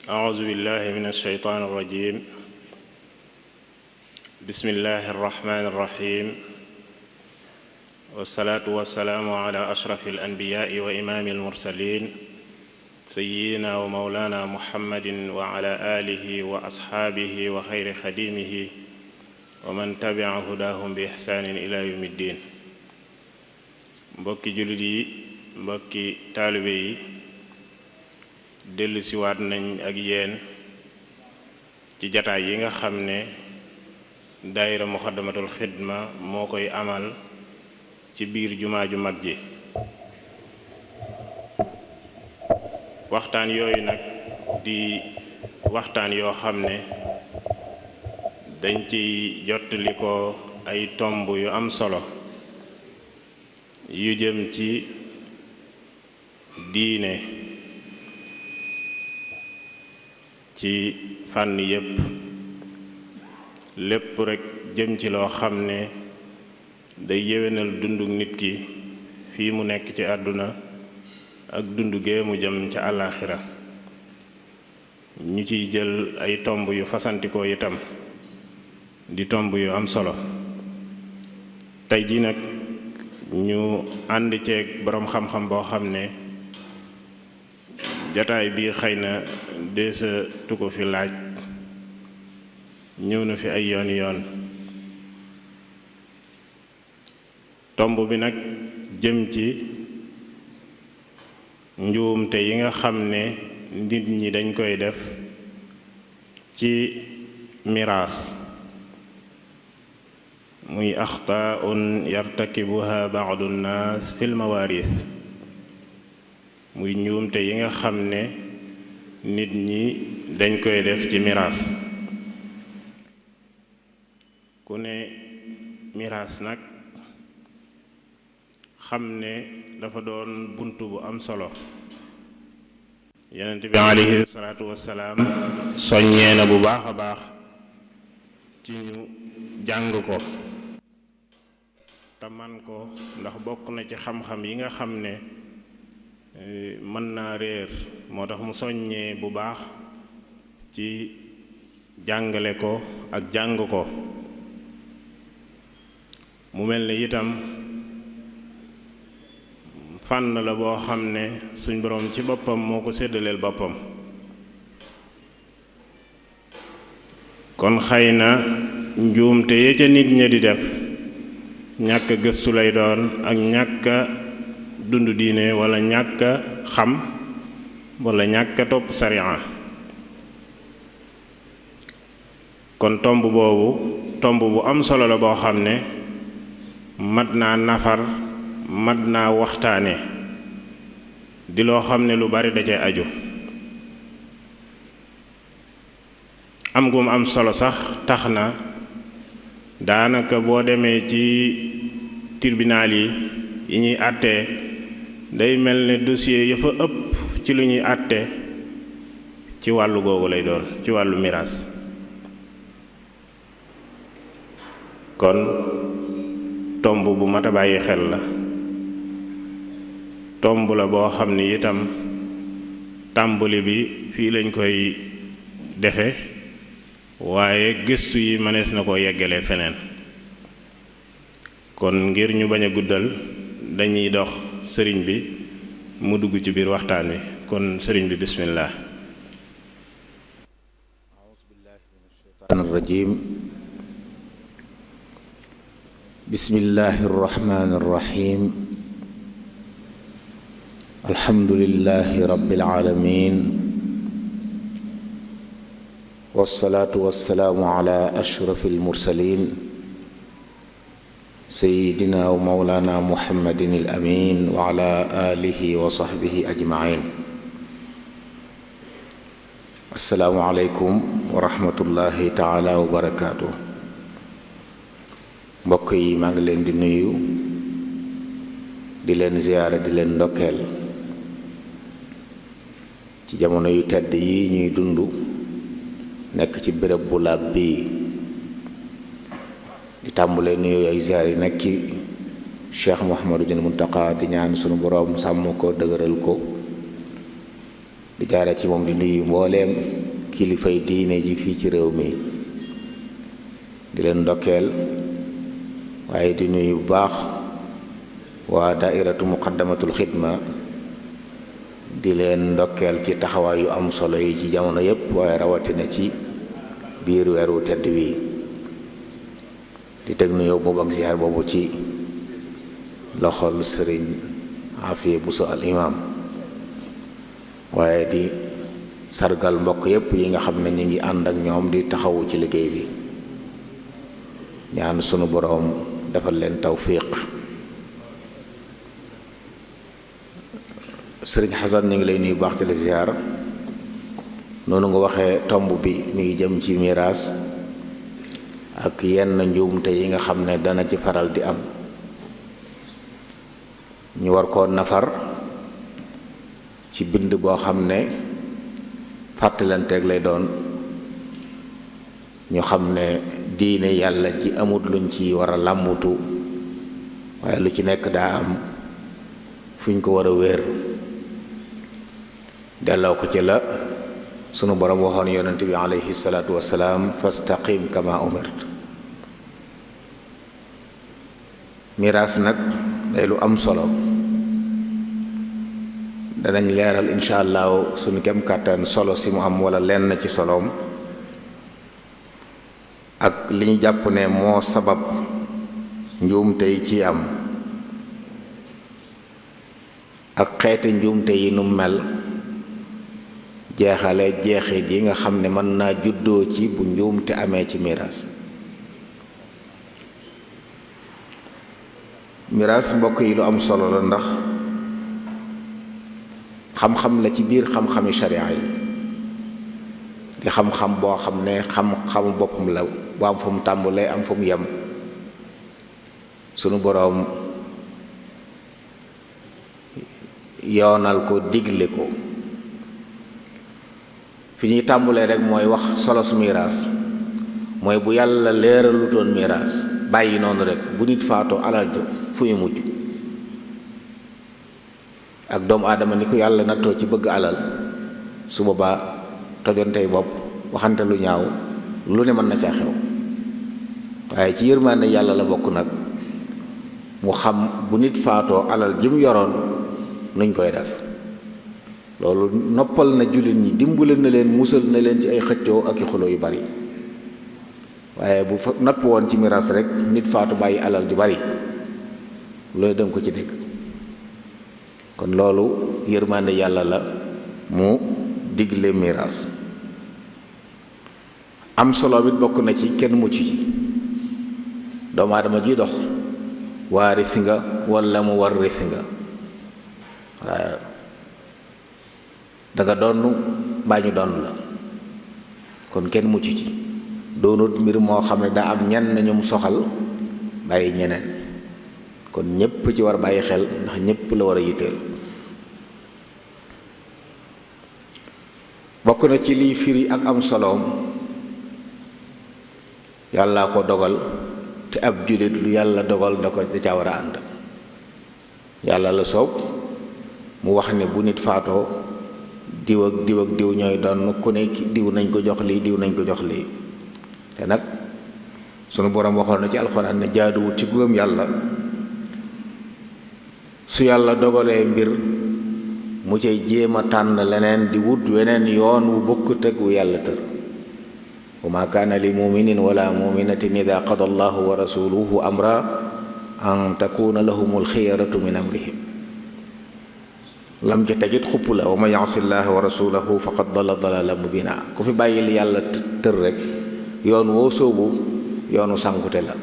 أعوذ بالله من الشيطان الرجيم. بسم الله الرحمن الرحيم. والصلاة والسلام على أشرف الأنبياء وإمام المرسلين سيدنا ومولانا محمد وعلى آله وأصحابه وخير خديمه ومن تبع هداهم بإحسان إلى يوم الدين. mbokki jullit yi, mbokki taalibe yi, dellu siwaat nañ ak yéen ci jataay yi nga xam ne daayira Muxaddamatul Xidma moo koy amal ci biir jumaa ju mag ji. waxtaan yooyu nag di waxtaan yoo xam ne dañ ci jottali ko ay tomb yu am solo yu jëm ci diine ci fànn yépp, lépp rekk jëm ci loo xam ne day yéwénal dunduk nit ki fii mu nekk ci àdduna ak dundu gee mu jëm ca àllaaxira. ñu ciy jël ay tomb yu fasantikoo itam di tomb yu am solo. tey ji nag ñu ànd ceeg boroom xam-xam boo xam ne jataay bi xëy na deesa tu ko fi laaj, ñëw na fi ay yooni yoon. tomb bi nag jëm ci njuumte yi nga xam ne nit ñi dañ koy def ci miraas, muy axtaun yartakibuha baadu nnaas fil mawaaris, muy njuumte yi nga xam ne nit ñi dañ koy def ci miraas. ku ne miraas nag xam ne dafa doon bunt bu am solo. yonent bi alayhi salaatu wassalaam soññee na bu baax a baax ci ñu jàng ko te man ko, ndax bokk na ci xam-xam yi nga xam ne mën naa réer. moo tax mu soññee bu baax ci jàngale ko ak jàng ko. mu mel ne itam fànn la boo xam ne suñ boroom ci boppam moo ko séddaleel boppam. kon xëy na njuumte ya ca nit ña di def ñàkk gëstu lay doon ak ñàkk dund diine, wala ñàkk xam, wala ñàkk topp sariya. kon tomb boobu tomb bu am solo la boo xam ne mat naa nafar, mat naa waxtaane, di loo xam ne lu bari da cee aju. am gum am solo sax tax na daanaka boo demee ci tribunal yi ñuy àttee, day mel ne dossier ya fa ëpp ci lu ñuy àtte ci wàllu googu lay doon, ci wàllu miraas. kon tomb bu mat a bàyyi xel la. tomb la boo xam ne itam tàmbali bi fii lañ koy defe, waaye gëstu yi mënees na koo yeggalee feneen. kon ngir ñu bañ a guddal, dañuy dox sëriñ bi mu dugg ci biir waxtaan wi. kon sëriñ bi bismillah. a'uuzu billahi minash shaytaanir rajiim. bismillahir rahmaanir rahiim. alhamdulillahi rabbil aalamiin. wassalaatu wassalaamu ala ashrafil mursaliin sayyidina wa mawlaana muhammadin al amiin wa ala aalihi wa sahbihi ajma'iin. assalaamu aleykum wa rahmatullahi taala wa barakaatu. mbokk yi, maa ngi leen di nuyu, di leen ziyaara, di leen ndokkeel ci jamono yu tedd yi ñuy dund, nekk ci béréb bu laab bii. di tàmbulee nuyu ay ziyaar yi nekk ci Cheikh Mouhamadou Muntaqa, di ñaan sunu boroom sàmm ko, dëgëral ko, di jaare ci moom di nuyu mbooleem kilifay diine ji fii ci réew mi di leen ndokkeel waaye di nuyu bu baax waa daairatu muqaddamatul xidma di leen ndokkeel ci taxawaay yu am solo yi ci jamono yépp waaye rawatina ci biir weeru tedd wi di teg nuyoo boobu ak ziar boobu ci loxol sëriñ Afiya Buso al imam waaye di sargal mbokk yépp yi nga xam ne ñi ngi ànd ak ñoom di taxawu ci liggéey bi ñaan sunu boroom defal leen tawfiq. sëriñ Xasan ñu ngi lay nuyu baax ci la ziar noonu nga waxee tomb bi mi ngi jëm ci miraas ak yenn njuumte yi nga xam ne dana ci faral di am ñu war koo nafar ci bind boo xam ne fàttalanteeg lay doon ñu xam ne diine yàlla ji amut luñ ci war a làmbutu waaye lu ci nekk daa am fuñ ko war a wéer delloo ko ci la sunu borom waxoon yonent bi alayhi salaatu wassalaam fastaqim kama umirt. miraas nag day lu am solo danañ leeral incha allahu suñu kem kàttan solo si mu am wala lenn ci soloom ak li ñu jàpp ne moo sabab njuumte yi ci am ak xeeti njuumte yi nu mel jeexale jeexit yi nga xam ne mën naa juddoo ci bu njuumte amee ci miraas. miraas mbokk yi lu am solo la ndax xam-xam la ci biir xam-xami sharia yi di xam-xam boo xam ne xam-xamu boppam la bu am fu mu tàmbulee am fu mu yem sunu boroom yoonal ko digle ko fi ñuy tàmbulee rek mooy wax solos miraas mooy bu yàlla leeralu doon miraas bàyyi noonu rek bu nit faatoo alal jo fu ñu mujj ak doomu aadama ni ko yàlla nattoo ci bëgg alal su boobaa tojontey bopp waxante lu ñaaw lu ne mën na caa xew waaye ci yërmaande yàlla la bokk nag mu xam bu nit faatoo alal jim yoroon nuñ koy def loolu noppal na jullit ñi dimbale na leen musal na leen ci ay xëccoo ak i xuloo yu bari waaye bu fa noppi woon ci miraas rek nit faatu bàyyi alal ju bari loolu danga ko ci dégg kon loolu yërmande yàlla la mu digle miraas am solo bit bokk na ci kenn mucc ci doomu aadama ji dox waarisi nga walla mu warrisi nga waaye danga donn mbaa ñu donn la kon kenn mucc ci doonut mbir moo xam ne daa am ñenn ñu mu soxal bàyyi ñeneen kon ñépp ci war bàyyi xel ndax ñépp la war a yitteel bokk na ci liy firi ak am soloom yàlla ko dogal te ab jullit lu yàlla dogal da ca war a ànd yàlla la soob mu wax ne bu nit faatoo diw ak diw ak diw ñooy doon ku ne diw nañ ko jox lii diw nañ ko jox lii te nag sunu boroom waxoon na ci alxuraan ne jaaduwut ci gëm yàlla su yàlla dogalee mbir mu cay jéem a tànn leneen di wut weneen yoon wu bokkut ak wu yàlla tër wa ma kaana li muminin wala muminatin ida qada allahu wa rasuluhu amra an takuna lahumul xiyaratu min amrihim lam ca tegit xupp la wa man yasi llaha wa rasulahu faqad dalla dalala mubina ku fi bàyyi li yàlla tër rek yoon woo sóobu yoonu sànkute la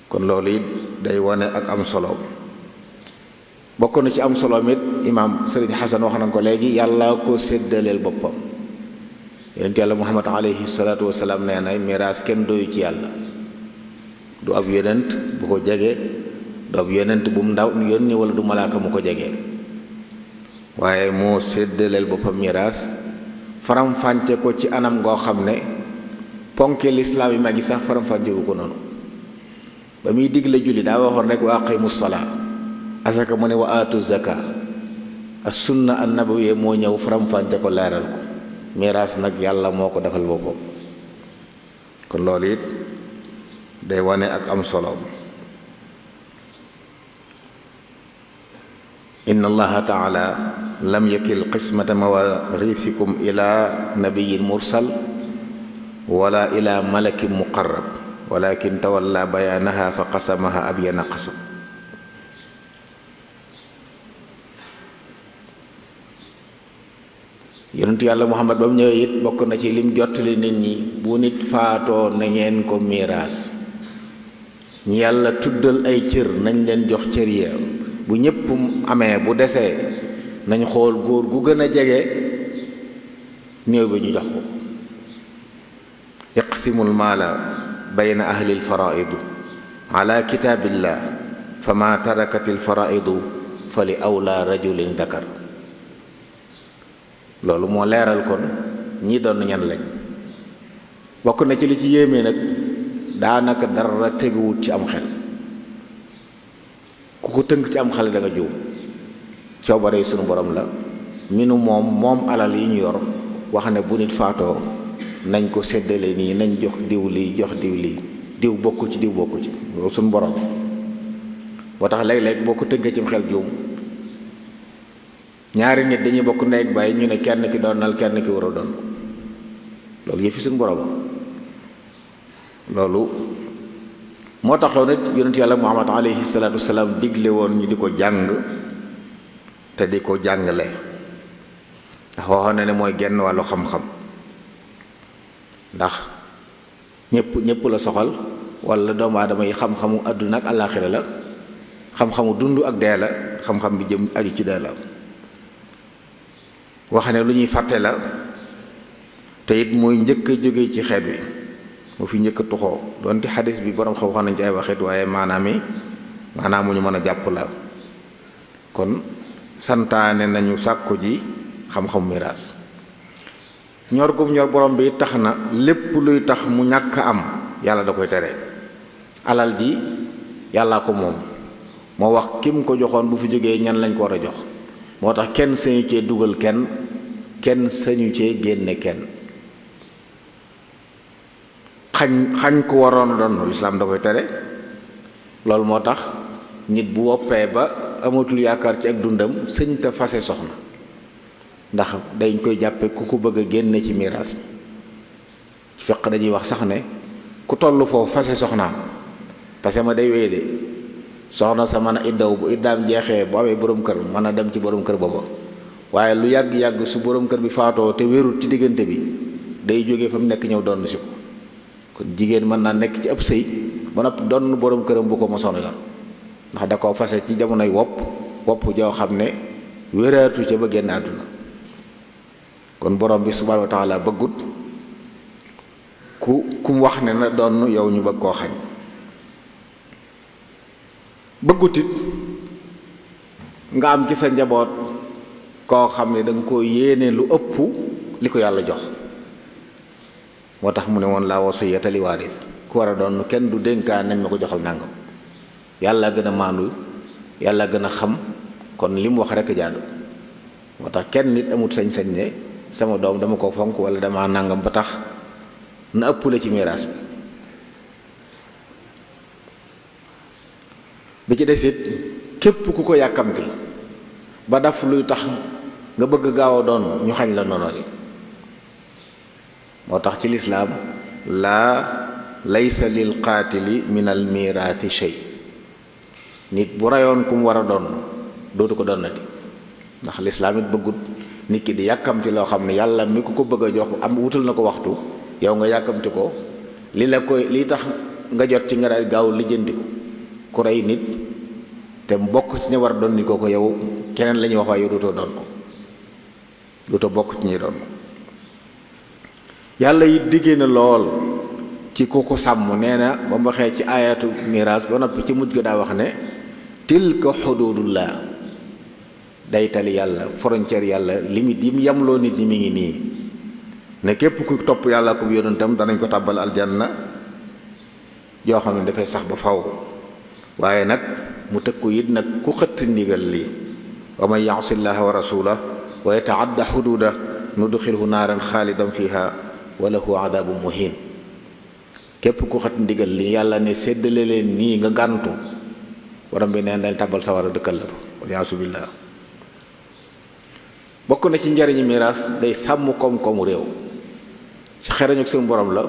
kon loolu it day wane ak am solo bokk na ci am solo mit imaam sëriñ Xasan wax na ko léegi yàlla ko séddaleel boppam yonent yàlla muhammad alayhi salaatu wasalaam nee na miraas kenn doyu ci yàlla du ab yonent bu ko jege du ab yonent bu mu ndaw yónni wala du malaaka mu ko jege waaye moo séddaleel boppam miraas faram-fànce ko ci anam goo xam ne ponke lislaam yi mag yi sax faram-fànce wu ko noonu ba muy digle julli daa waxoon rek wa aqimu salaa asaka mu ne wa aatu zaka as sunna an nabawiyya moo ñëw faram-fàcce ko leeral ko. miraas nag yàlla moo ko defal boppam. kon loolu it day wane ak am solo. inna allaha taala lam yakil qismata mawarithikum ila nabiyin mursal wala ila malakin muqarrab walakin tawalla bayanaha fa qasamaha abyana qasam. yonentu yàlla muhammad ba mu ñëwee it bokk na ci lim jottali nit ñi bu nit faatoo na ngeen ko miraas. ñi yàlla tuddal ay cër nañ leen jox cër ya. bu ñëpp amee bu desee nañ xool góor gu gën a jege néew bi ñu jox ko. iqsimul maala bayna ahlil faraidu ala kitaabillah fa ma tarakatil faraidu fa li awla rajulin dakar. loolu moo leeral kon ñi doon ñan lañ. bokk na ci li ci yéeme nag daanaka dara teguwut ci am xel. ku ko tënk ci am xale da nga juum. coobare sunu borom la minu moom alal yi ñu yor wax ne bu nit faatoo nañ ko séddale nii nañ jox diw lii jox diw lii diw bokku ci diw bokku ci loolu sunu borom. boo tax léeg-léeg boo ko tënkee ci xel juum. ñaari nit dañuy bokk ndey ak baay ñu ne kenn ki doonal kenn ki war a doon loolu yëfi sunu borom. loolu moo taxoon nit yonent yàlla muhammad alayhi salaatu wasalaam digle woon ñu di ko jàng te di ko jàngale ndax waxoon na ne mooy genn wàllu xam-xam. ndax ñëpp la soxal wala doomu aadama yi xam-xamu àdduna ak àllaaxira la xam-xamu dund ak dee la xam-xam bi jëm aju ci dee la. wax ne lu ñuy fàtte la te it mooy njëkk a jóge ci xeet wi mu fi njëkk a tuxoo doonte xadis bi borom xam-xam nañ ci ay waxit waaye maanaam mu ñu mën a jàpp la. kon santaane nañu sàkku ji xam-xam miraas. ñor gum ñor borom bi tax na lépp luy tax mu ñàkk am yàlla da koy tere. alal ji yàllaa ko moom moo wax kim ko joxoon bu fi jógee ñan lañ ko war a jox. moo tax kenn sañu cee dugal kenn sañu cee génne kenn. xañ ko waroon a doon lislaam da koy tere. loolu moo tax nit bu woppee ba amatul yaakaar ci ak dundam sëñ te fase soxna ndax dañ koy jàppe ku ko bëgg a génne ci miraas mi. fiq dañuy wax sax ne ku toll foofu fase soxnaam parce que ma day wéy de soxna sa mën a iddaw bu iddaam jeexee bu amee borom kër mën a dem ci borom kër booba waaye lu yàgg-yàgg su borom kër bi faatoo te wérut ci diggante bi day jógee fa mu nekk ñëw doon si ko. kon jigéen mën naa nekk ci ab sëy ba noppi doon borom këram bu ko mosoon yor ndax da koo fase ci jamonoy wopp joo xam ne wéraatu ca ba génn àdduna. kon borom bi subhaanahu wa taala bëggut ku mu wax ne na doon yow ñu bëgg koo xañ. bëggutit nga am ci sa njaboot koo xam ne da nga koo yéene lu ëpp li ko yàlla jox. moo tax mu ne woon laa wasiyata li waaris ku war a doon kenn du dénkaan nañ ma ko joxal nangam. yàlla gën a maandu yàlla gën a xam kon li mu wax rekk jaadu. moo tax kenn nit amut sañ-sañ ne sama doom dama ko fonk wala dama nangam ba tax na ëpp la ci miraas bi ci desit képp ku ko yàkkamti ba daf luy tax nga bëgg gaaw a doon ñu xañ la nono yi. moo tax ci lislaam laa laysa lil qaatili min al miraathi shay. nit bu rayoon ku mu war a doon dootu ko donnati ndax lislaam it bëggut nit ki di yàkkamti loo xam ne yàlla mi ku ko bëgg a jox am wutal na ko waxtu yow nga yàkkamti ko li tax nga jot ci nga daal gaaw lijjanti ko. ku rey nit te bokk ci ñi war a doon ni ko yow keneen la ñuy wax waaye yow dootoo doon ko dootoo bokk ci ñuy doon. yàlla it diggee na lool ci ku ko sàmm nee na ba mu waxee ci ayatu miraas ba noppi ci mujj ga daa wax ne tilka xududullah day tali yàlla frontière yàlla limite yi mu yamloo nit ñi mi ngi nii ne képp ku topp yàlla ko yonentam danañ ko tàbbal aljanna yoo xam ne dafay sax ba faw waaye nag mu tëkku it nag ku xëtt ndigal lii wa man ya'si llaha wa rasulahu wa yata'adda hududah nudxilhu naaran xaalidan fiha wa lahu adabun muhin. képp ku xat ndigal li yàlla ne séddale leen nii nga gàntu borom bi neen dañ tabal sawara dëkkal la fa waliyaasu billah. bokk na ci njariñi miraas day sàmm koom-koomu réew. ci xerañu ak suñu borom la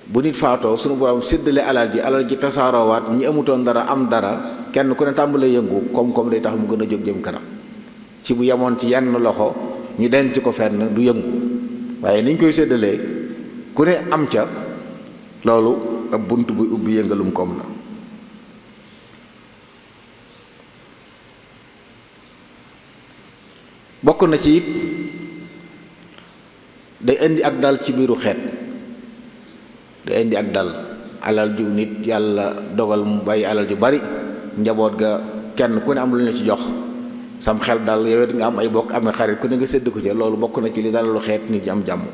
bu nit faatoo suñu borom séddale alal ji tasaaroowaat ñi amutoon dara am dara kenn ku ne tàmbalee yëngu koom-koom day tax mu gën a jóg jëm kanam. ci bu yemoon ci yenn loxo ñu denc ko fenn du yëngu waaye niñ koy séddalee ku ne am ca loolu ab bunt buy ubbi yëngalum koom la. bokk na ci it day indi ak dal ci biiru xeet. day indi ak dal. alal ju nit yàlla dogal mu bàyyi alal ju bari njaboot ga kenn ku ne am lu ñu ci jox sam xel dal yow it nga am ay bokk amee xarit ku ne nga sédd ko ca loolu bokk na ci li dalalu xeet nit ñi am jàmm.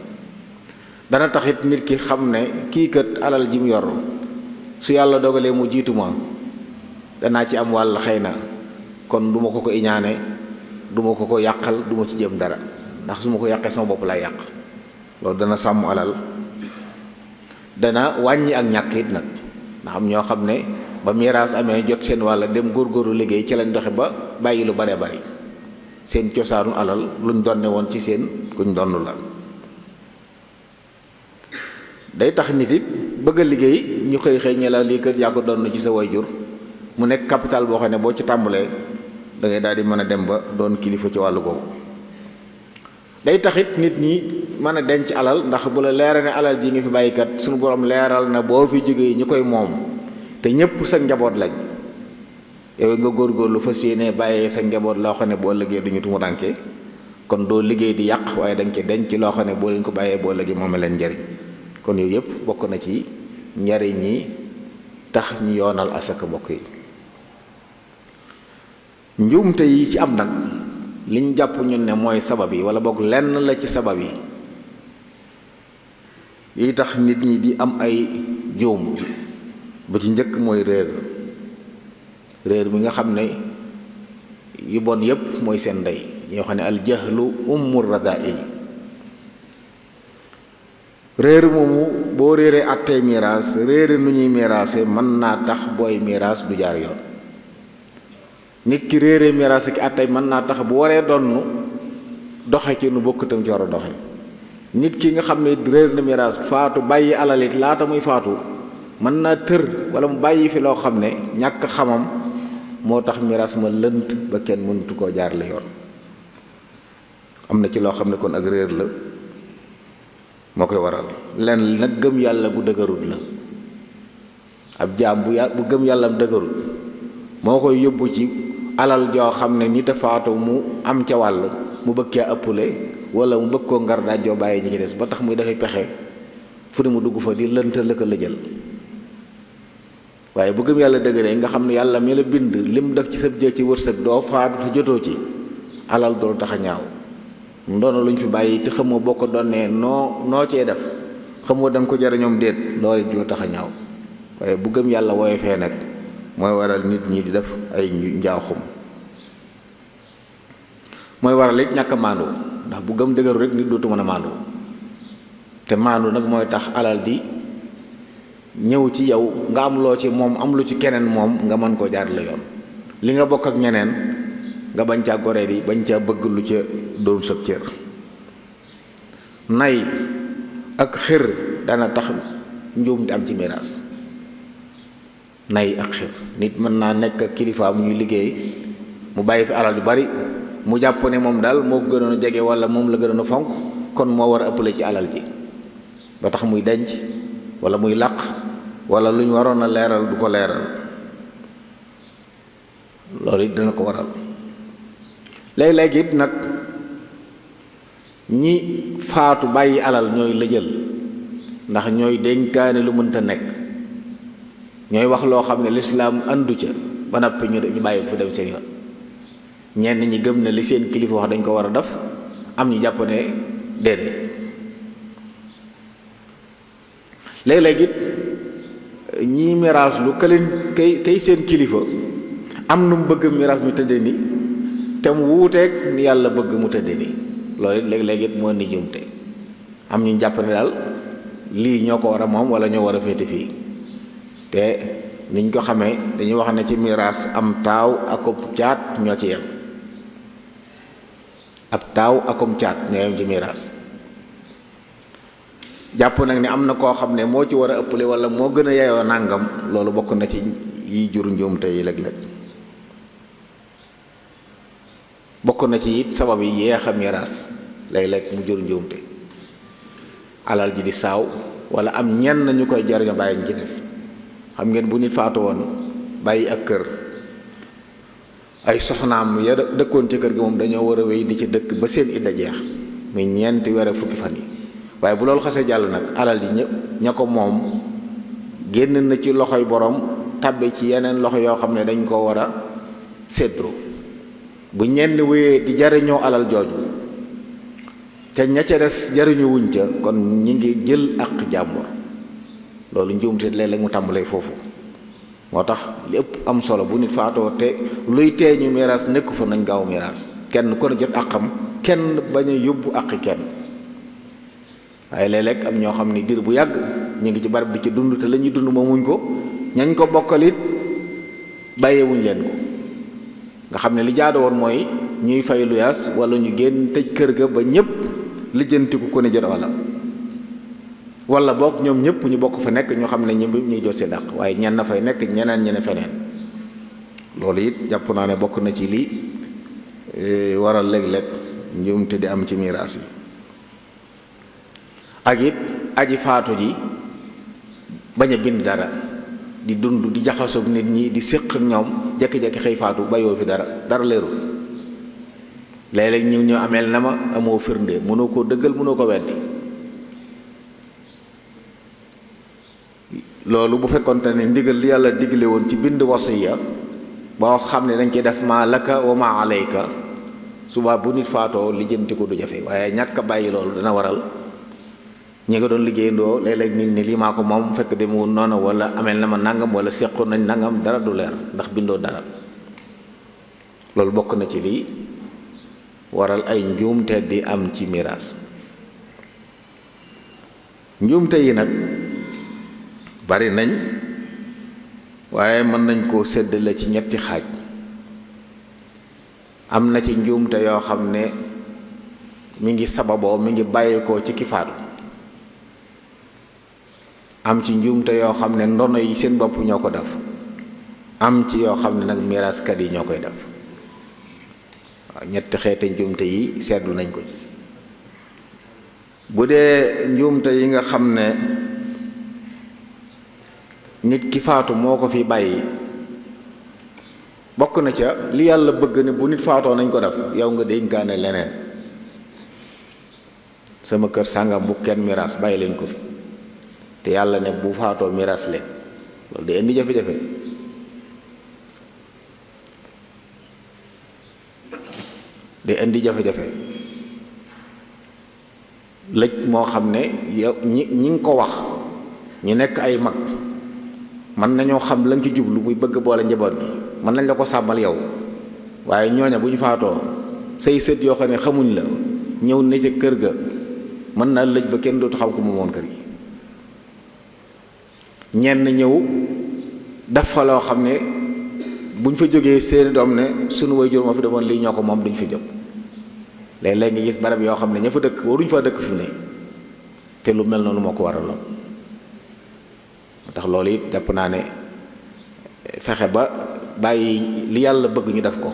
dana taxit nit ki xam ne kii kat alal ji mu yor su yàlla dogalee mu jiitu ma danaa ci am wàll xëy na kon du ma ko iñaane du ma ko yàqal du ma ci jëm dara ndax su ma ko yàqee sama bopp lay yàq. loolu dana sàmm alal. dana wàññi ak ñàkk it nag ndax am ñoo xam ne ba miraas amee jot seen wàll dem góorgóorlu liggéey ci lañ doxe ba bàyyi lu bare bari seen cosaanu alal luñ donne woon ci seen kuñ donn la. day tax nit it bëgg a liggéey ñu xëy ñe la lii kat yaa ko donn ci sa wayjur mu nekk capital boo xam ne boo ci tàmbalee da ngay daal di mën a dem ba doon kilifa ci wàllu googu. day taxit nit ñi mën a denc alal ndax bu la leera ne alal ji nga fi bàyyikat suñu borom leeral na boo fi jógee ñu koy moom te ñëpp sa njaboot lañ yow nga góorgóorlu fas yéene bàyyee sa njaboot loo xam ne boo ëllëgee duñu tumuraanke kon doo liggéey di yàq waaye da nga ci denc loo xam ne boo leen ko bàyyee boo ëllëgee moom leen njariñ. kon yooyu yëpp bokk na ci njariñ ñi tax ñu yoonal asaka mbokk yi. njuumte yi ci am nag liñ jàpp ñun ne mooy sabab yi wala boog lenn la ci sabab yi tax nit ñi di am ay juum ba ci njëkk mooy réer mi nga xam ne yu bon yépp mooy seen ndey ñoo xam ne al jahlu ummur radail. réer moomu boo réeree attey miraas réere nu ñuy miraase mën naa tax booy miraas du jaar yoon. nit ki réere miraas ki attey mën naa tax bu waree donn doxe ci nu bokkutam ci war a doxe. nit ki nga xam ne réer na miraas faatu bàyyi alalit laata muy faatu mën naa tër wala mu bàyyi fi loo xam ne ñàkk xamam moo tax miraas ma lënt ba kenn mënatu koo jaar la yoon. am na ci loo xam ne kon ak réer la moo koy waral. lenn nag gëm yàlla gu dëgërut la. ab jaam bu gëm yàllam dëgërut moo koy yóbbu ci alal joo xam ne nit a faatu mu am ca wàll mu bëgg caa ëppale wala mu bëgg koo ngar daajoo bàyyi ñi ci des ba tax muy dafay pexe fu ne mu dugg fa di lënta la ko lëjal. waaye bu gëm yàlla dëgëree nga xam ne yàlla mi la bind lim def ci sa jë ci wërsëg doo faatu te jotoo ci alal doolu tax a ñaaw. ndono luñ fi bàyyi te xamoo boo ko donnee noo cee def xamoo da nga ko jariñoom déet loolu du la tax a ñaaw. waaye bu gëm yàlla wooye fee nag mooy waral nit ñi di def ay njaaxum. mooy waral it ñàkk a maandu ndax bu gëm dëgëru rek nit dootu mën a maandu te maandu nag mooy tax alal di ñëw ci yow nga am loo ci moom am lu ci keneen moom nga mën koo jaar la yoon. li nga bokk ak ñeneen nga bañ caa goree di bañ caa bëgg lu ca doon sëb cër. nay ak xër dana tax njuum di am ci miraas. nay ak xër nit mën naa nekk ak kilifaam ñuy liggéey mu bàyyi fi alal yu bari mu jàpp ne moom daal moo ko gënoon a jege wala moom la gënoon a fonk kon moo war a ëppale ci alal ji ba tax muy denc wala muy làq wala lu ñu waroon a leeral du ko leeral. loolu it dana ko waral. léeg-léeg it nag ñi faatu bàyyi alal ñooy lëjal ndax ñooy dénkaane lu mënta nekk ñooy wax loo xam ne lislaam andu ca ba noppi ñu bàyyi ko fi dem seen yoon. ñenn ñi gëm ne li seen kilifa wax dañ ko war a def am ñu jàpp ne déedéet. léeg-léeg it ñii miraas lu kay seen kilifa am nu mu bëgg miraas mi tëddee ni te mu wuuteeg ni yàlla bëgg mu tëdde nii loolu it léeg-léeg it moo ni njuumte am ñu jàpp ne daal lii ñoo ko war a moom wala ñoo war a féete fii te niñ ko xamee dañuy wax ne ci miraas am taaw akum caat ñoo ci yem ab taaw akum caat ñoo yem ci miraas jàpp nag ni am na koo xam ne moo ci war a ëppale wala moo gën a yeyoo nàngam loolu bokk na ci yi jur njuumte yi léeg-léeg bokk na ci it sabab yi yeex a miraas léeg-léeg mu jur njuumte alal ji di saaw wala am ñenn ñu koy jariñoo bàyyi ñu ci des xam ngeen bu nit faatu woon bàyyi ak kër ay soxnaam ya dëkkoon ci kër gi moom dañoo war a wéy di ci dëkk ba seen idda jeex muy ñeenti weer ak fukki fan yi waaye bu loolu xasee jàll nag alal ji ñëpp ña ko moom génn na ci loxoy borom tàbbi ci yeneen loxo yoo xam ne dañ ko war a séddoo bu ñenn wéyee di jariñoo alal jooju te ña ca des jariñu wuñ ca kon ñi ngi jël ak jàmbur loolu njuumte léeg-léeg mu tàmbalee foofu moo tax li ëpp am solo bu nit faatoo te luy tee ñu miraas nekku fa nañ gaaw miraas kenn ku ne jot àqam kenn bañ a yóbbu àqi kenn waaye léeg-léeg am ñoo xam ne diir bu yàgg ñu ngi ci barab di ci dund te la ñuy dund moomuñ ko ñañ ko bokkalit bàyyeewuñ leen ko nga xam ne li jaadu woon mooy ñuy fay luyaas wala ñu génn tëj kër ga ba ñëpp lijjantiku ko ne jot wala boog ñoom ñëpp ñu bokk fa nekk ñoo xam ne ñëpp ñuy jot seen àq waaye ñenn fay nekk ñeneen ñi ne feneen loolu it jàpp naa ne bokk na ci lii waral léeg-léeg njuumte di am ci miraas yi ak it aji faatu ji bañ a bind dara di dund di jaxasoog nit ñi di séq ak ñoom jekki-jekki xëy faatu bayoo fi dara leerul léeg-léeg ñu ñoo ameel na ma amoo firnde mënoo koo dëggal mënoo ko weddi loolu bu fekkonte ne ndigal li yàlla digle woon ci bind wasiya boo xam ne dañ koy def maa laka wa maa alayka suba bu nit faatoo lijjanti ko du jafe waaye ñàkk a bàyyi loolu dana waral ñi nga doon liggéeyandoo léeg-léeg nit ni lii maa ko moom fekk demewul noonu wala ameel na ma nangam wala seqoon nañ nangam dara du leer ndax bindoo dara loolu bokk na ci lii waral ay njuumte di am ci miraas njuumte yi nag bari nañ waaye mën nañ koo séddale ci ñetti xaaj am na ci njuumte yoo xam ne mi ngi sababoo mi ngi bàyyeekoo ci ki faatu am ci njuumte yoo xam ne ndono yi seen bopp ñoo ko def am ci yoo xam ne nag miraaskat yi ñoo koy def waaw ñetti xeete njuumte yi seetlu nañ ko ci bu dee njuumte yi nga xam ne nit ki faatu moo ko fi bàyyi bokk na ca li yàlla bëgg ne bu nit faatoo nañ ko def yow nga dénkaane leneen sama kër sàngam bu kenn miraas bàyyi leen ko fi te yàlla ne bu faatoo miraas leen loolu day indi jafe-jafe day indi jafe-jafe lëj moo xam ne yow ñi ngi ko wax ñu nekk ay mag mën nañoo xam la nga ci jublu muy bëgg boole njaboot bi mën nañ la ko sàmmal yow waaye ñooña bu ñu faatoo say sët yoo xam ne xamuñ la ñëw ne ca kër ga mën naa lëj ba kenn dootu xam ko moomoon kër gi ñenn ñëw def fa loo xam ne buñ fa jógee seeni doom ne sunu waajur ma fi demoon lii ñoo ko moom duñ fi jóg léeg-léeg nga gis barab yoo xam ne ña fa dëkk waruñ fa dëkk fi ne te lu mel noonu moo ko waraloon moo tax loolu it jàpp naa ne fexe ba bàyyi li yàlla bëgg ñu def ko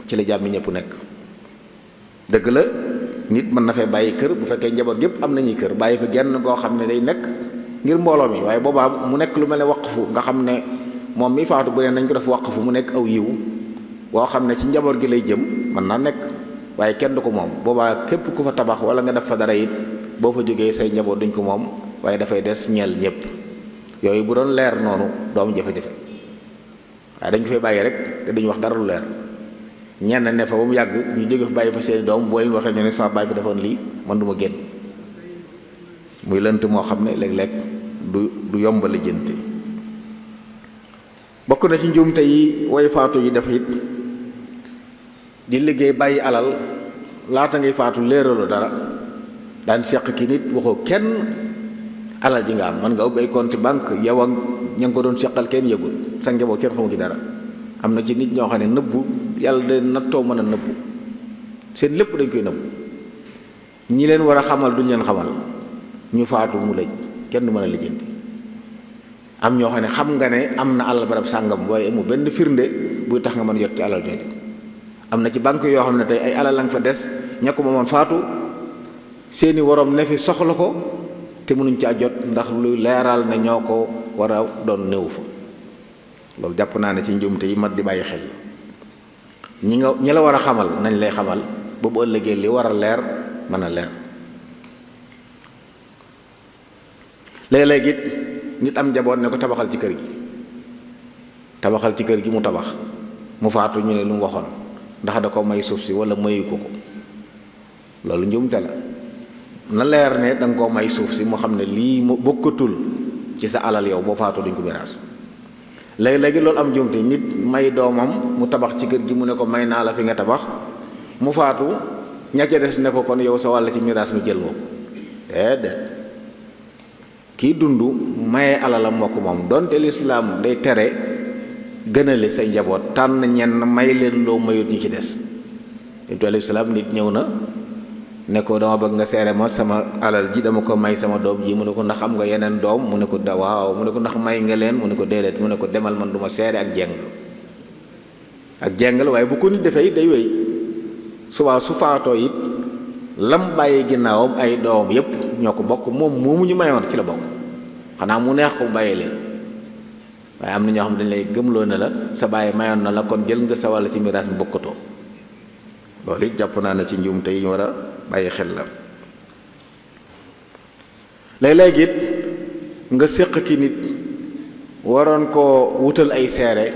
ci la jàmmi ñëpp nekk dëgg la nit mën na fee bàyyi kër bu fekkee njaboot gépp am nañuy kër bàyyi fa genn goo xam ne day nekk ngir mbooloo mi waaye boobaa mu nekk lu mel ne waqfu nga xam ne moom mi faatu bu ne nañ ko def waqfu mu nekk aw yiw boo xam ne ci njaboot gi lay jëm mën naa nekk waaye kenn du ko moom boobaa képp ku fa tabax wala nga def fa dara it boo fa jógee say njaboot duñ ko moom waaye dafay des ñeel ñëpp yooyu bu doon leer noonu doomu jafe-jafe waaye dañ ko fay bàyyi rek te duñu wax dara lu leer ñenn ne fa ba mu yàgg ñu jóge fa bàyyi fa seeni doom boo leen waxee ñu ne sama bàyyi fa defoon lii man du ma génn muy lënt moo xam ne léeg-léeg du yombali jënte bokk na ci njuumte yi way faatu yi def it di liggéey bàyyi alal laata ngay faatu léeralu dara daan seq ki nit waxoo kenn alal ji nga am man nga ubbi ay compte banque yow ak ña nga ko doon seqal kenn yëgul sa njaboot kenn xamu ci dara. am na ci nit ñoo xam ne nëbbu yàlla de nattoo mën a nëbbu seen lépp dañ koy nëbbu ñi leen war a xamal duñ leen xamal ñu faatu mu lëj kenn du mën a lijjanti. am ñoo xam ne xam nga ne am na alal barab sàngam waaye amu benn firnde buy tax nga mën a jot ci alal jooju. am na ci banque yoo xam ne tey ay alal la nga fa des ña ko moomoon faatu seeni waroom ne fi soxla ko te mënuñ caa jot ndax lu leeral ne ñoo ko war a doon néew fa. loolu jàpp naa ne ci njuumte yi mat di bàyyi xel ñi la war a xamal nañ lay xamal ba bu ëllëgee li war a leer mën a leer. léeg-léeg it nit am njaboot ne ko tabaxal ci kër gi mu tabax mu faatu ñu ne lu mu waxoon ndax da ko may suuf si wala mayu ko loolu njuumte la. na leer ne da nga koo may suuf si mu xam ne lii mu bokkatul ci sa alal yow boo faatu duñ ko miraas. léegi-léegi loolu am njuumte nit may doomam mu tabax ci kër gi mu ne ko may naa la fi nga tabax mu faatu ña ca des ne ko kon yow sa wàll ci miraas mi jël nga ko déedéet. kii dund maye alalam moo ko moom donte lislaam day tere gënale say njaboot tànn ñenn may leen loo mayut ñi ci des. lislaam nit ñëw na ne ko dama bëgg nga seere ma sama alal ji dama ko may sama doom ji mu ne ko ndax am nga yeneen doom mu ne ko waaw mu ne ko ndax may nga leen mu ne ko déedéet mu ne ko demal man du ma seere ak jengal waaye bu ko nit defee it day wéy subaa su faatoo it lam bàyyi ginnaawam ay doom yépp ñoo ko bokk moom moomu ñu mayoon ci la bokk xanaa mu neex ko mu bàyyi leen waaye am na ñoo xam dañ lay gëmloo ne la sa bàyyi mayoon na la kon jël nga sa wàll ci miraas mi bokkatoo. loolu it jàpp naa ne ci njuumte yi ñu war a bàyyi xel la. léeg-léeg it nga séq ki nit waroon koo wutal ay seere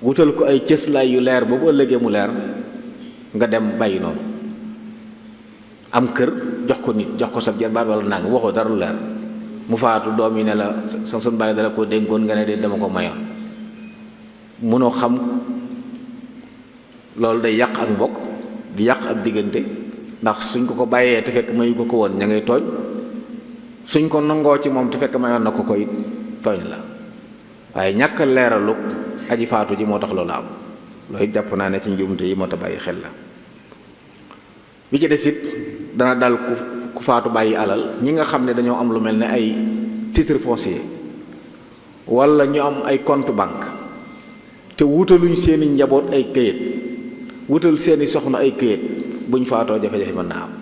wutal ko ay cëslaay yu leer ba bu ëllëgee mu leer nga dem bàyyi noonu. am kër jox ko nit jox ko sab jarbaat wala nang waxoo dara lu leer mu faatu doom yi ne la sa sun bàyyi dala koo dénkoon nga ne de dama ko mayoon munoo xam. loolu day yàq ak mbokk di yàq ab diggante ndax suñ ko bàyyee te fekk mayu ko woon ña ngay tooñ suñ ko nangoo ci moom te fekk mayoon na ko it tooñ la waaye ñàkk leeralu aji faatu ji moo tax loolu am loolu it jàpp naa ne ci njuumte yi moo tax bàyyi xel la. bi ci des it dana dal ku faatu bàyyi alal ñi nga xam ne dañoo am lu mel ne ay titre foncier wala ñu am ay compte banque te wutaluñ seeni njaboot ay këyit wutal seeni soxna ay këyit buñ faatoo jafe-jafe mën naa am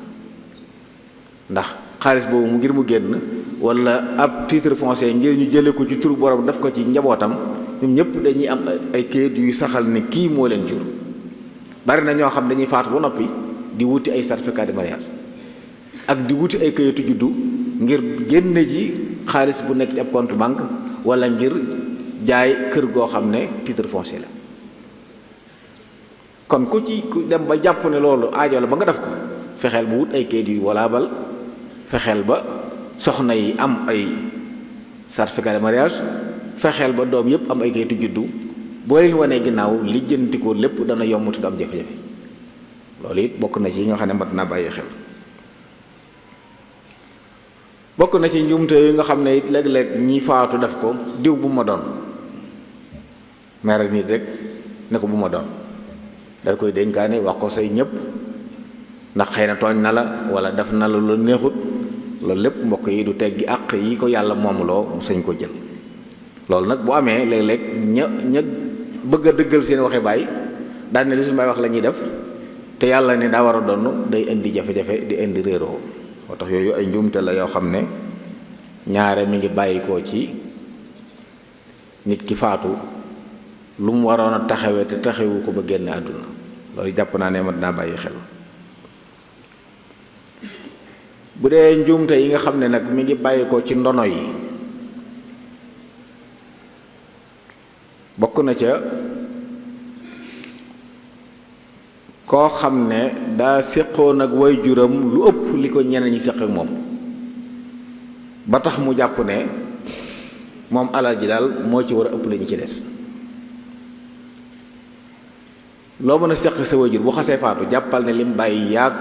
ndax xaalis boobu ngir mu génn wala ab titre foncier ngir ñu jële ko ci turu borom daf ko ci njabootam ñoom ñëpp dañuy am ay këyit yuy saxal ne kii moo leen jur. bari na ñoo xam dañuy faatu ba noppi di wuti ay certificat de mariage ak di wuti ay këyitu juddu ngir génne ji xaalis bu nekk ci ab compte banque wala ngir jaay kër goo xam ne titre foncier la. kon ku dem ba jàpp ne loolu aajo la ba nga def ko fexeel ba wut ay kayit yu walaabal fexeel ba soxna yi am ay certificat de mariage fexeel ba doom yépp am ay kayitu juddu boo leen wanee ginnaaw lijjanti ko lépp dana yomb te du am jafe-jafe. loolu it bokk na ci yi nga xam ne mat naa bàyyi xel. bokk na ci njuumte yi nga xam ne it léeg-léeg ñi faatu def ko diw bu ma doon mere nit rek ne ko bu ma doon dal koy dénkaane wax ko say ñëpp ndax xëy na tooñ na la wala def na la lu neexut loolu lépp mbokk yi du teggi àq yi ko yàlla moomuloo mu sañ ko jël. loolu nag bu amee léeg-léeg ña bëgg a dëggal seen waxe baay daan ne li suñu baay wax la ñuy def te yàlla ne daa war a doon day indi jafe-jafe di indi réeroo moo tax yooyu ay njuumte la yoo xam ne ñaare mi ngi bàyyikoo ci nit ki faatu lu mu waroon a taxawee te taxawu ko ba génn àdduna loolu jàpp naa ne mat naa bàyyi xel. bu dee njuumte yi nga xam ne nag mi ngi bàyyikoo ci ndono yi bokk na ca koo xam ne daa séqoon ak waajuram lu ëpp li ko ñeneen ñi séq ak moom ba tax mu jàpp ne moom alal ji daal moo ci war a ëpp la ñu ci des loo mën a seq sa wajur bu xasee faatu jàppal ne lim bàyyi yaag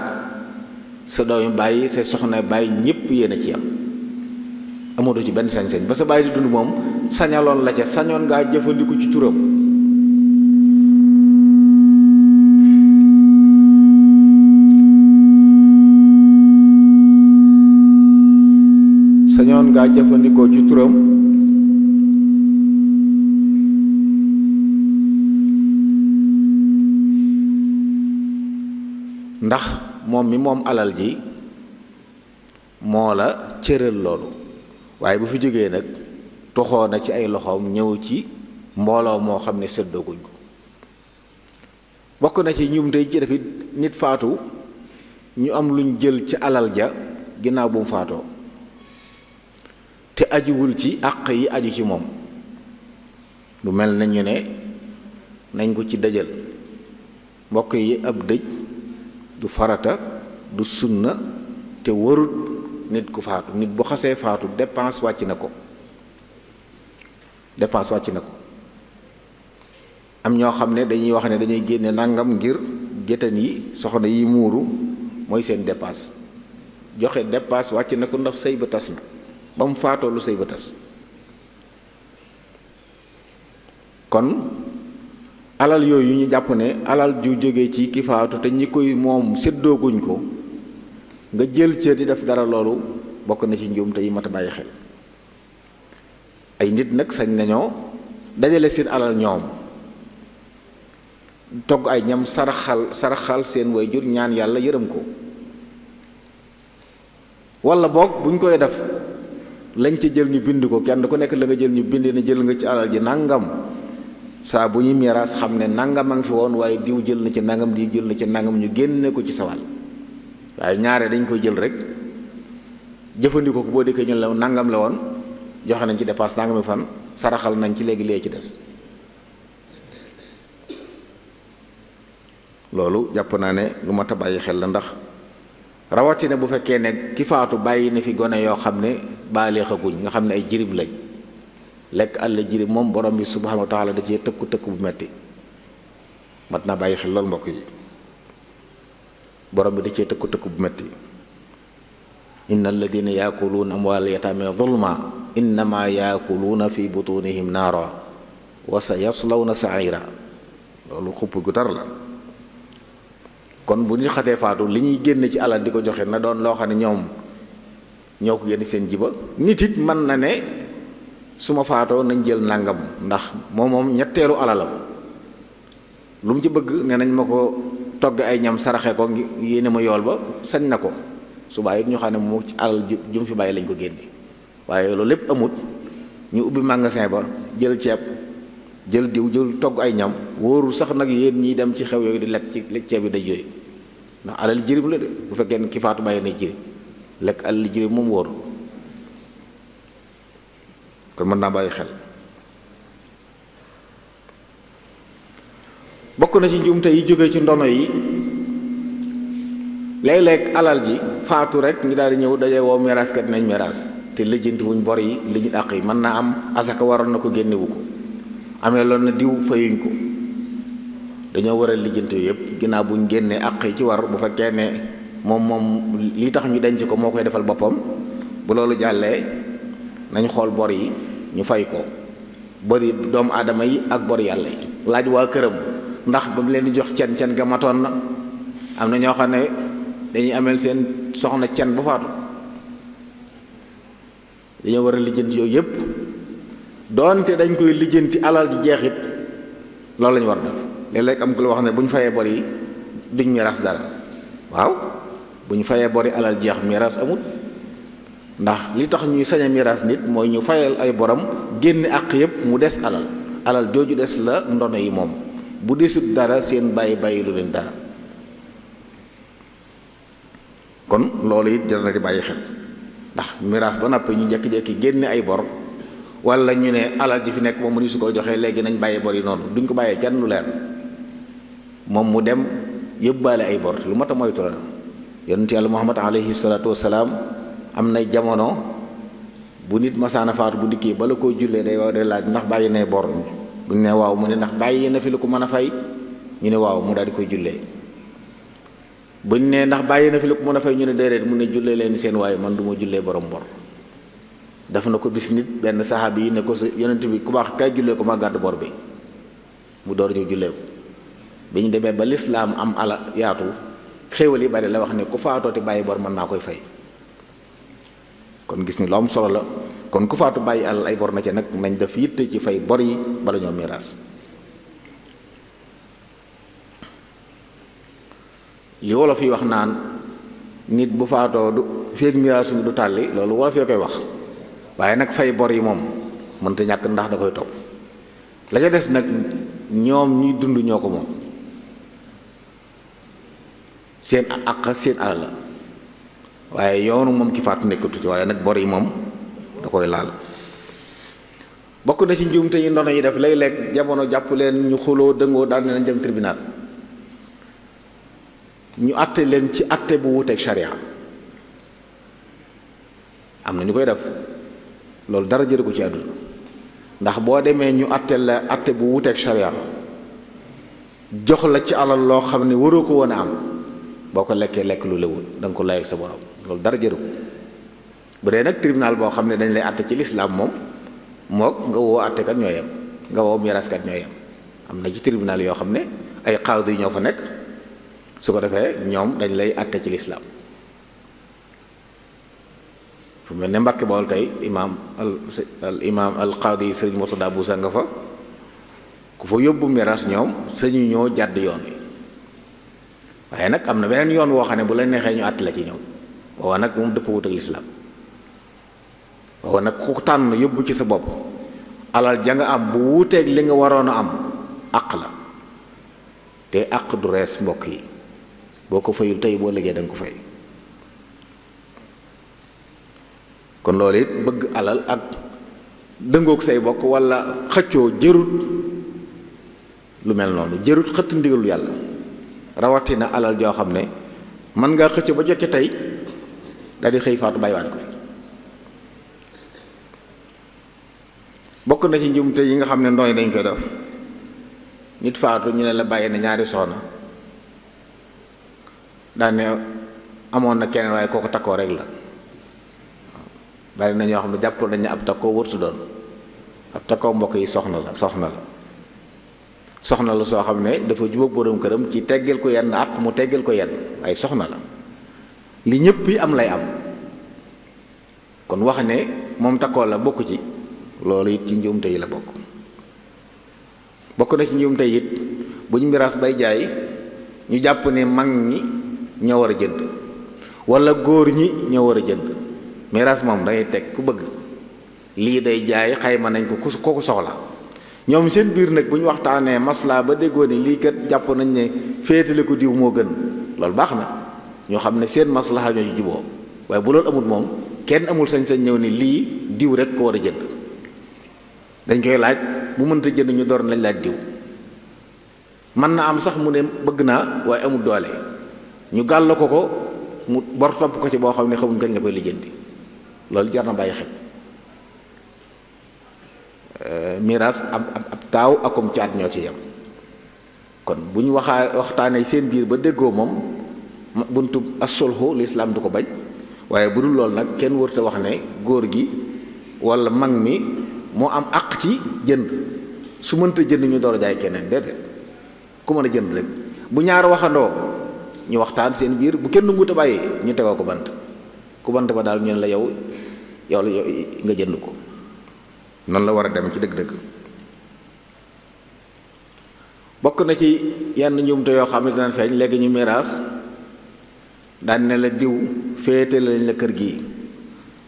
sa doomi bàyyi say soxna bàyyi ñépp yéen a ci yam amatoo ci benn sañ-sañ ba sa bàyyi di dund moom sañaloon la ca sañoon ngaa jëfandiku ci turam jëfandikoo ci turam ndax moom mi moom alal ji moo la cëral loolu waaye bu fi jógee nag toxoo na ci ay loxoom ñëw ci mbooloo moo xam ne séddooguñ ko bokk na ci ñum tey ci dafit nit faatu ñu am luñ jël ci alal ja ginnaaw bu mu faatoo te ajuwul ci àq yi aju ci moom lu mel na ñu ne nañ ko ci dëjal mbokk yi ab dëj du farata du sunna te warut nit ku faatu nit bu xasee faatu dépense wàcc na ko am ñoo xam ne dañuy wax ne dañuy génne nangam ngir géttan yi soxna yi muuru mooy seen dépense joxe dépense wàcc na ko ndax sëy ba tas na ba mu faatoo lu sëy ba tas kon alal yooyu ñu jàpp ne alal ju jóge ci ki faatu te ñi koy moom séddooguñ ko nga jël ca di def dara loolu bokk na ci njuumte yi mat a bàyyi xel ay nit nag sañ nañoo dajale seen alal ñoom togg ay ñam saraxal seen waajur ñaan yàlla yërëm ko walla boog buñ koy def lañ ca jël ñu bind ko kenn ku nekk la nga jël ñu bind ne jël nga ci alal ji nangam saa bu ñuy miraas xam ne nangam a ngi fi woon waaye diw jël na ci nangam diw jël na ci nangam ñu génne ko ci sawal waaye ñaare dañ koy jël rek jëfandikoo ko boo dëkkee ñu la nangam la woon joxe nañ ci dépasse nangami fan saraxal nañ ci léegi lee ci des loolu jàpp naa ne lu mat a bàyyi xel la ndax rawatina bu fekkee ne ki faatu bàyyi na fi gone yoo xam ne baaleexaguñ nga xam ne ay jirim lañ lekk àll jirim moom borom bi subhanahu wa taala da cee tëkku bu metti mat naa bàyyi xel loolu mbokk yi borom bi da cee tëkku bu metti inna alladina yaakuluuna amwaal yataame zulma innama yaakuluuna fi butunihim naara wa sa yaslawna saira loolu xupp gu tar la kon bu ñu xatee faatu li ñuy génn ci alal di ko joxe na doon loo xam ne ñoom ñoo ko génn seen jiba nit it mën na ne su ma faatoo nañ jël nangam ndax moom ñetteelu alalam lu mu ci bëgg ne nañ ma ko togg ay ñam saraxe ko yéene ma yool ba sañ na ko subaa it ñu xam ne mu ci alal ju mu fi bàyyi lañ ko génne waaye loolu lépp amut ñu ubbi magasin ba jël ceeb jël diw jël togg ay ñam wóorul sax nag yéen ñiy dem ci xew yooyu di lekk ci lekk ceeb yi day yooyu ndax alal jirim la de bu fekkee ne ki faatu bàyyi nay jirim lekk alal jirim moom wóor kon mën naa bàyyi xel bokk na ci njuumte yi jóge ci ndono yi léeg-léeg alal ji faatu rek ñu daal di ñëw daje woo miraaskat nañ miraas te lijjanti wuñ bor yi lijjanti àq yi mën naa am asaka waroon na ko génnewu ko amee loolu na diw fayuñ ko dañoo war a lijjanti yëpp ginnaaw buñ génnee àq yi ci war bu fekkee ne moom li tax ñu denc ko moo koy defal boppam bu loolu jàllee nañ xool bor yi ñu fay ko bori doomu aadama yi ak bor yàlla yi laaj waa këram ndax ba mu leen di jox cen ga matoon na am na ñoo xam ne dañuy ameel seen soxna cen bu faatu dañoo war a lijjanti yooyu yëpp doonte dañ koy lijjanti alal ji jeexit loolu lañu war def léeg-léeg am ku la wax ne bu ñu fayee bor yi duñ miraas dara waaw bu ñu fayee bor yi alal jeex miraas amut ndax li tax ñuy sañ a miraas nit mooy ñu fayal ay borom génne àq yëpp mu des alal jooju des la ndono yi moom bu desut dara seen bàyyi lu leen dara kon loolu it jar na di bàyyi xel ndax miraas ba noppi ñu jekki-jekki génne ay bor wala ñu ne alal ji fi nekk moom mu ni su ko joxee léegi nañ bàyyi bor yi noonu duñ ko bàyyee kenn lu leer moom mu dem yëbbaale ay bor lu mat a moytu la yonent yàlla Muhammad alayhi salaatu wasalaam am nay jamono bu nit masaana faatu bu dikkee bala koo jullee day laaj ndax bàyyi ne bor buñ ne waaw mu ne ndax bàyyi na fi lu ko mën a fay ñu ne waaw mu daal di koy jullee. buñ ne ndax bàyyi na fi lu ko mën a fay ñu ne déedéet mu ne jullee leen seen waaye man du ma jullee borom bor. def na ko bis nit benn saxaabi yi ne ko sa yonent bi ku baax kay jullee ko ma gàddu bor bi mu door ñëw jullee ko. bi ñu demee ba lislaam am ala yaatu xéewal yi bari la wax ne ku faatooti bàyyi bor mën naa koy fay. kon gis ni lu am solo la kon ku faatu bàyyi alal ay bor na ca nag nañ def yitte ci fay bor yi bala ñoo miraas. li wolof yi wax naan nit bu faatoo du feeg miraas du tàlli loolu wolof yoo koy wax waaye nag fay bor yi moom mënta ñàkk ndax da koy topp. la ca des nag ñoom ñuy dund ñoo ko moom seen àq seen alal la waaye yoonu moom ki faatu nekkatu ci waaye nag bor yi moom da koy laal. bokk na ci njuumte yi ndono yi def léeg-léeg jamono jàpp leen ñu xuloo dëngoo daal ne nañ dem tribunal ñu àtte leen ci àtte bu wuteeg sharia am na ñu koy def loolu dara jëru ko ci àdduna ndax boo demee ñu àtte la àtte bu wuteeg sharia jox la ci alal loo xam ne waroo ko woon a am boo ko lekkee lekk lu lewul da nga ko lay ak sa borom loolu dara jëru ko. bu dee nag tribunal boo xam ne dañ lay àtte ci lislaam moom mook nga woo àttekat ñoo yem nga woo miraaskat ñoo yem. am na ci tribunal yoo xam ne ay qaadi yi ñoo fa nekk su ko defee ñoom dañ lay àtte ci lislaam fu mel ne Mbàkke Bawol tey imaam al qaadi Sëriñ Murtada Buusa nga fa ku fa yóbbu miraas ñoom sañu ñoo jàdd yoon wi waaye nag am na beneen yoon woo xam ne bu la neexee ñu àtte la ci ñoom waaw nag moom dëpp wut ak lislaam waaw nag ku tànn yóbbu ci sa bopp alal ja nga am bu wuuteeg li nga waroon a am àq la te àq du rees mbokk yi boo ko fayul tey boo liggéey da nga ko fay. kon loolu it bëgg alal ak dëngoog say bokk wala xëccoo jërut lu mel noonu jërut xëtt ndigalu yàlla rawatina alal joo xam ne mën ngaa xëccoo ba jot ca tey daal di xëy faatu bàyyiwaat ko fi. bokk na ci njuumte yi nga xam ne ndooy dañ koy def nit faatu ñu ne la bàyyi na ñaari soxna daan ne amoon na keneen waaye kooku takkoo rek la. bari na ñoo xam ne jàpp nañ ne ab takkoo wërtu doon ab takkoo mbokk yi soxna la soo xam ne dafa jubóog boroom këram ci teggeel ko yenn ak mu teggeel ko yenn waaye soxna la li ñëpp yi am lay am kon wax ne moom takkoo la bokk ci loolu it ci njuumte yi la bokk na ci njuumte it buñ miraas bay jaay ñu jàpp ne mag ñi ñoo war a jënd walla góor ñi ñoo war a jënd. miraas moom dangay teg ku bëgg lii day jaay xayma nañ ko ku ko soxla ñoom seen biir nag bu ñu waxtaanee maslaa ba déggoo ni lii kat jàpp nañ ne féetale ko diw moo gën loolu baax na ñoo xam ne seen maslaha ñoo ci juboo waaye bu loolu amul moom kenn amul sañ-sañ ñëw ni lii diw rek ko war a jënd dañ koy laaj bu mënta jënd ñu door nañ laaj diw mën na am sax mu ne bëgg naa waaye amul doole ñu gàll ko mu bor topp ko ci boo xam ne xamuñ kañ la koy lijjanti loolu jar na bàyyi xel. miraas ab taaw akum caat ñoo ci yem kon bu ñu waxtaanee seen biir ba déggoo moom buntu as-sulhu lislaam du ko bañ waaye bu dul loolu nag kenn wërta wax ne góor gi walla mag mi moo am àq ci jënd su mënta jënd ñu door a jaay keneen déedéet ku mën a jënd rek bu ñaar waxandoo ñu waxtaan seen biir bu kenn ngut a bàyyi ñu tegoo ko bant ku bant ba daal ñu ne la yow nga jënd ko noonu la war a dem ci dëgg-dëgg. bokk na ci yenn njuumte yoo xam ne dinañ feeñ léegi ñu miraas daan ne la diw féete lañ la kër gi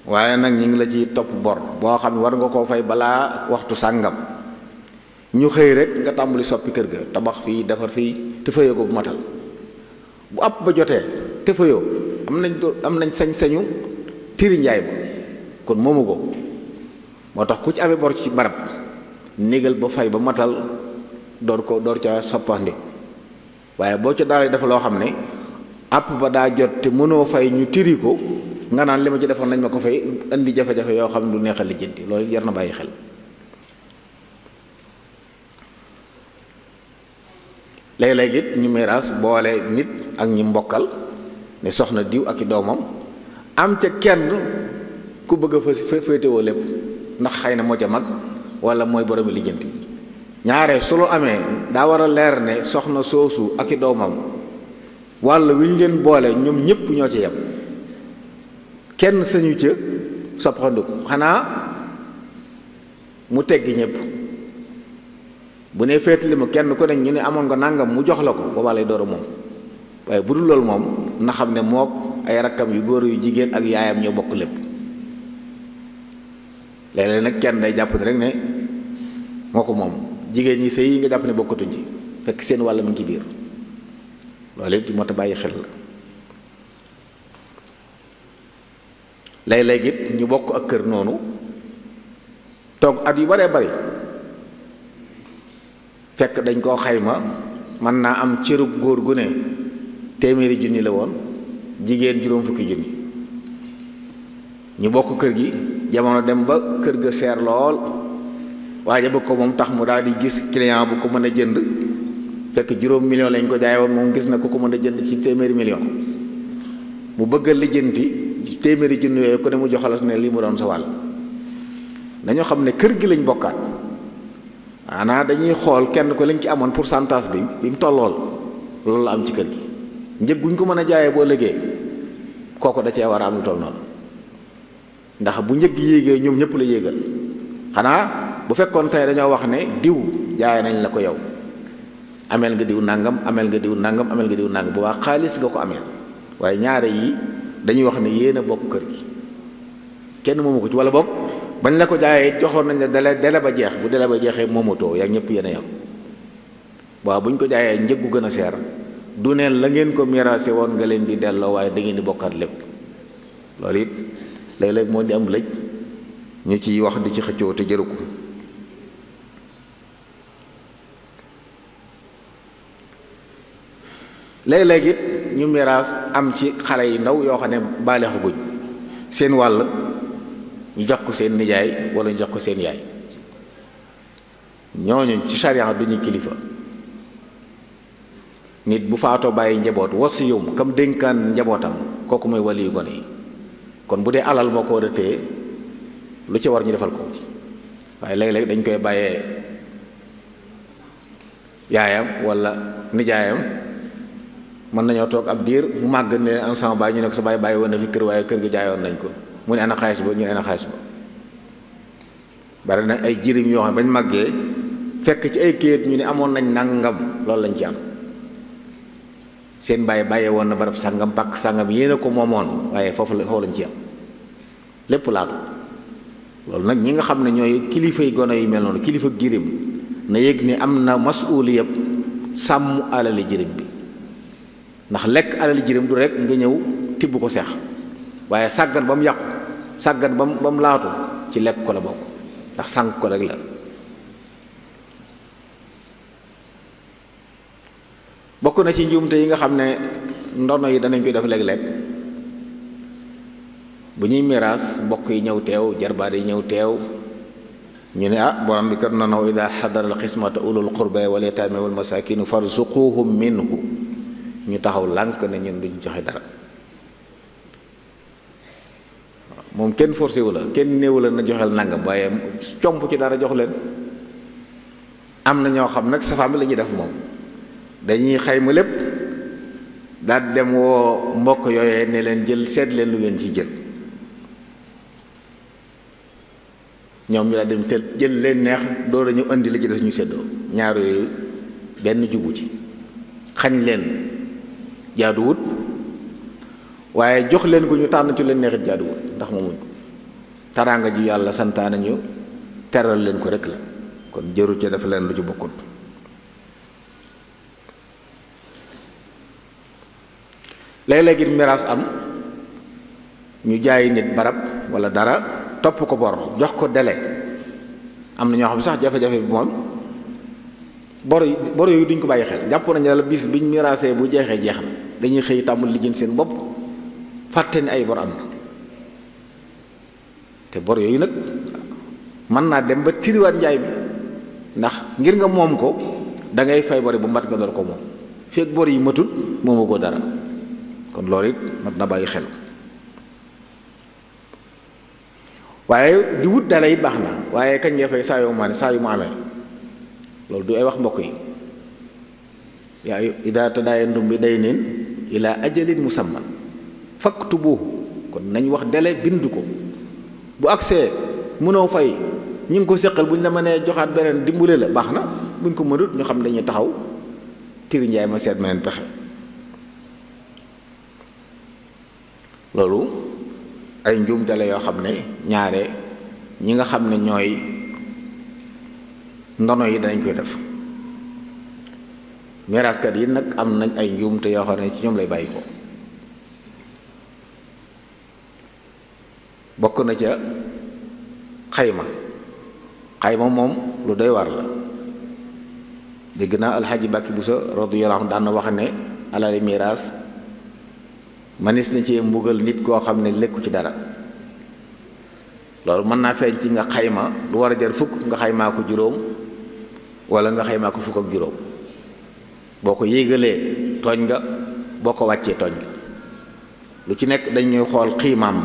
waaye nag ñu ngi la ci topp bor boo xam ne war nga koo fay balaa waxtu sàngam ñu xëy rek nga tàmbali soppi kër ga tabax fii defar fii te fayoo ko bu matal bu ab ba jotee te fayoo am nañ sañ-sañu tiri njaay ma kon moomu ko moo tax ku ci amee bor ci barab négal ba fay ba matal door ca soppandi waaye boo ca daal dafa loo xam ne àpp ba daa jot te mënoo fay ñu tiri ko nga naan li ma ci defoon nañ ma ko fay indi jafe-jafe yoo xam ne du neexal lijjanti loolu jar na bàyyi xel. léeg-léeg it ñu miraas boole nit ak ñi mbokkal ne soxna diw ak i doomam am ca kenn ku bëgg a féetewoo lépp ndax xëy na moo ca mag wala mooy boromi lijjanti. ñaare su lu amee daa war a leer ne soxna soosu ak i doomam walla wi ñu leen boole ñoom ñëpp ñoo ci yem, kenn sañu ca soppandiku xanaa mu teggi ñëpp. bu ne féetali ma kenn ku ne ñu ne amoon nga nangam mu jox la ko boobaa lay door a moom, waaye bu dul loolu moom na xam ne mook ay rakkam yu góor yu jigéen ak yaayam ñoo bokk lépp. léeg-léeg nag kenn day jàpp ne rek ne moo ko moom, jigéen ñi sëy yi nga jàpp ne bokkatuñ ci fekk seen wàll mu ngi ci biir. loolu it moo tax bàyyi xel la léeg-léeg it ñu bokk ak kër noonu toog at yu baree bari fekk dañ koo xayma mën naa am cërub góor gu ne téeméeri junni la woon, jigéen juróom fukki junni. ñu bokk kër gi jamono dem ba kër ga seer lool waaye bëgg ko moom tax mu daal di gis client bu ko mën a jënd fekk juróom million lañ ko jaay woon, moom gis na ku ko mën a jënd ci téeméeri million. mu bëgg a lijjanti téeméeri junni yooyu ku ne mu joxalas ne lii mu doon sa wàll. dañoo xam ne kër gi lañ bokkaat, maanaa dañuy xool kenn ko lañ ci amoon pourcentage bi mu tollool loolu la am ci kër gi. njëg guñ ko mën a jaayee boo liggéey kooku da cee war a am lu toll noonu, ndax bu njëg yéegee ñoom ñëpp la yéegal. xanaa bu fekkoon tey dañoo wax ne diw jaay nañ la ko yow, ameel nga diw nangam, ameel nga diw nangam, ameel nga diw nangam, bu baax xaalis nga ko ameel. waaye ñaare yi dañuy wax ne yéen a bokk kër gi, kenn moomu ko ci, wala boog bañ la ko jaayee joxoon nañ la dele ba jeex, bu dele ba jeexee moomatoo yaa ñëpp yéen a yam. waaw buñ ko jaayee njëggu gën a seer du neen la ngeen ko miraase woon nga leen di delloo, waaye da ngeen di bokkaat lépp. loolu it léeg-léeg moo di am lëj ñu ciy wax di ci xëccoo te jëru ko. léeg-léeg it ñu miraas am ci xale yi ndaw yoo xam ne baaleexaguñ, seen wàll ñu jox ko seen nijaay wala ñu jox ko seen yaay. ñooñu ci sariya duñu kilifa. nit bu faatoo bàyyi njaboot wasiyum kam dénkaan njabootam kooku mooy waliyu gone yi. kon bu dee alal moo ko war a téye lu ci war ñu defal ko ci, waaye léeg-léeg dañ koy bàyyee yaayam wala nijaayam. mën nañoo toog ab diir mu màgg ne leen an sama baay ñu ne ko sa baay bàyyi woon na fi kër waaye kër gi jaayoon nañ ko, mu ne ana xaalis ba ñu ne ana xaalis ba. bari na ay jirim yoo xam bañ màggee fekk ci ay kayit ñu ne amoon nañ nangam, loolu lañ ci am. seen baay bàyyee woon na barab sàngam pàkk sàngam yéen a ko moomoon, waaye foofu lañ ci am lépp laatu. loolu nag ñi nga xam ne ñooy kilifay gone yu mel noonu, kilifa jirim na yëg ni am na masuuliya sàmm alali jirim bi. ndax lekk alal jirim du rek nga ñëw tibb ko seex, waaye sàggan ba mu yàqu, sàggan ba mu laatu ci lekk ko la bokk, ndax sànq ko rek la. bokk na ci njuumte yi nga xam ne ndono yi danañ koy def léeg-léeg bu ñuy miraas mbokk yi ñëw teew, jarbaat yi ñëw teew, ñu ne borom bi kat noonu ida xadara al xismata ulul qurba wal yataama wal masaakin farzuquhum minhu, ñu taxaw lànk ne ñun duñ joxe dara. moom kenn forcé wu la, kenn néewu la na joxeel nangam, waaye comp ci dara jox leen. am na ñoo xam nag safaan bi la ñuy def moom, dañuy xayma lépp daal dem woo mbokk yooyee ne leen jël seet leen lu ngeen ci jël. ñoom ñu daal dem jël leen neex door a ñu indi la ci def ñu seddoo. ñaar yooyu benn jubu ci, xañ leen jaaduwut, waaye jox leen ko ñu tànn ci leen neexit jaaduwut, ndax moomuñ ko. taraanga ji yàlla santaane ñu teral leen ko rek la, kon jëru ca dafa leen lu ci bokkut. léeg-léeg it miraas am ñu jaay nit barab wala dara topp ko bor jox ko délai. am na ñoo xam sax jafe-jafe bi moom bor yooyu duñ ko bàyyi xel, jàpp nañu la bis biñ miraasee bu jeexee jeex na, dañuy xëy tàmbul lijjanti seen bopp fàtte ni ay bor am na. te bor yooyu nag mën naa dem ba tiriwaat njaay bi, ndax ngir nga moom ko da ngay fay bor yi bu mat nga door ko moom. fekk bor yi matut moomu ko dara kon loolu it mat na bàyyi xel. waaye di wut dale it baax na waaye kañ ngay fay saa yu mu amee loolu du ay wax mbokk yi. yaa idaa tadaayantum bi daynin ilaa ajalin musamman faktubuhu kon nañ wax dele bind ko bu agsee mënoo fay ñi ngi ko séqal bu ñu la mënee joxaat beneen dimbule la baax na buñ ko mënut ñu xam dañuy taxaw tiri njaay ma seet meneen pexe. loolu ay njuumte la yoo xam ne ñaare ñi nga xam ne ñooy ndono yi danañ koy def. miraaskat yi nag am nañ ay njuumte yoo xam ne ci ñoom lay bàyyi ko. bokk na ca xayma moom lu doy war la. dégg naa alxaaji Mbàkke Buso radiyallaahu anhu daan na wax ne alali miraas manis na ci mbugal nit koo xam ne lekku ci dara. loolu mën naa feeñ ci nga xayma lu war a jar fukk nga xaymaa ko juróom wala nga xaymaa ko fukk ak juróom. boo ko yéegalee tooñ nga boo ko wàccee tooñ nga lu ci nekk dañuy xool xiimaam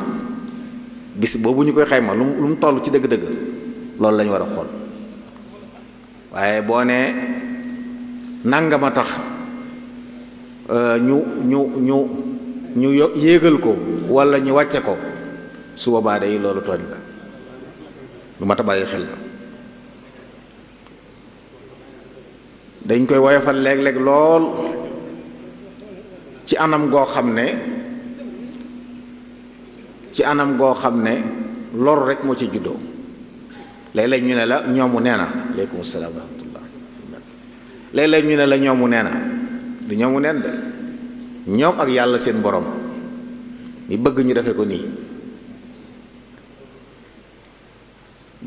bis boobu ñu koy xayma lu mu toll ci dëgg-dëgg loolu lañu war a xool. waaye boo nee nangama tax ñu yéegal ko wala ñu wàcce ko su boobaa day loolu tooñ la lu mat a bàyyi xel la. dañ koy woyofal léeg-léeg lool ci anam goo xam ne lor rek moo ci juddoo. léeg-léeg ñu ne la ñoomu nee na aleykum salaam wa rahmatullah. léeg-léeg ñu ne la ñoomu nee na du ñoomu neen de ñoom ak yàlla seen borom mi bëgg ñu defe ko nii.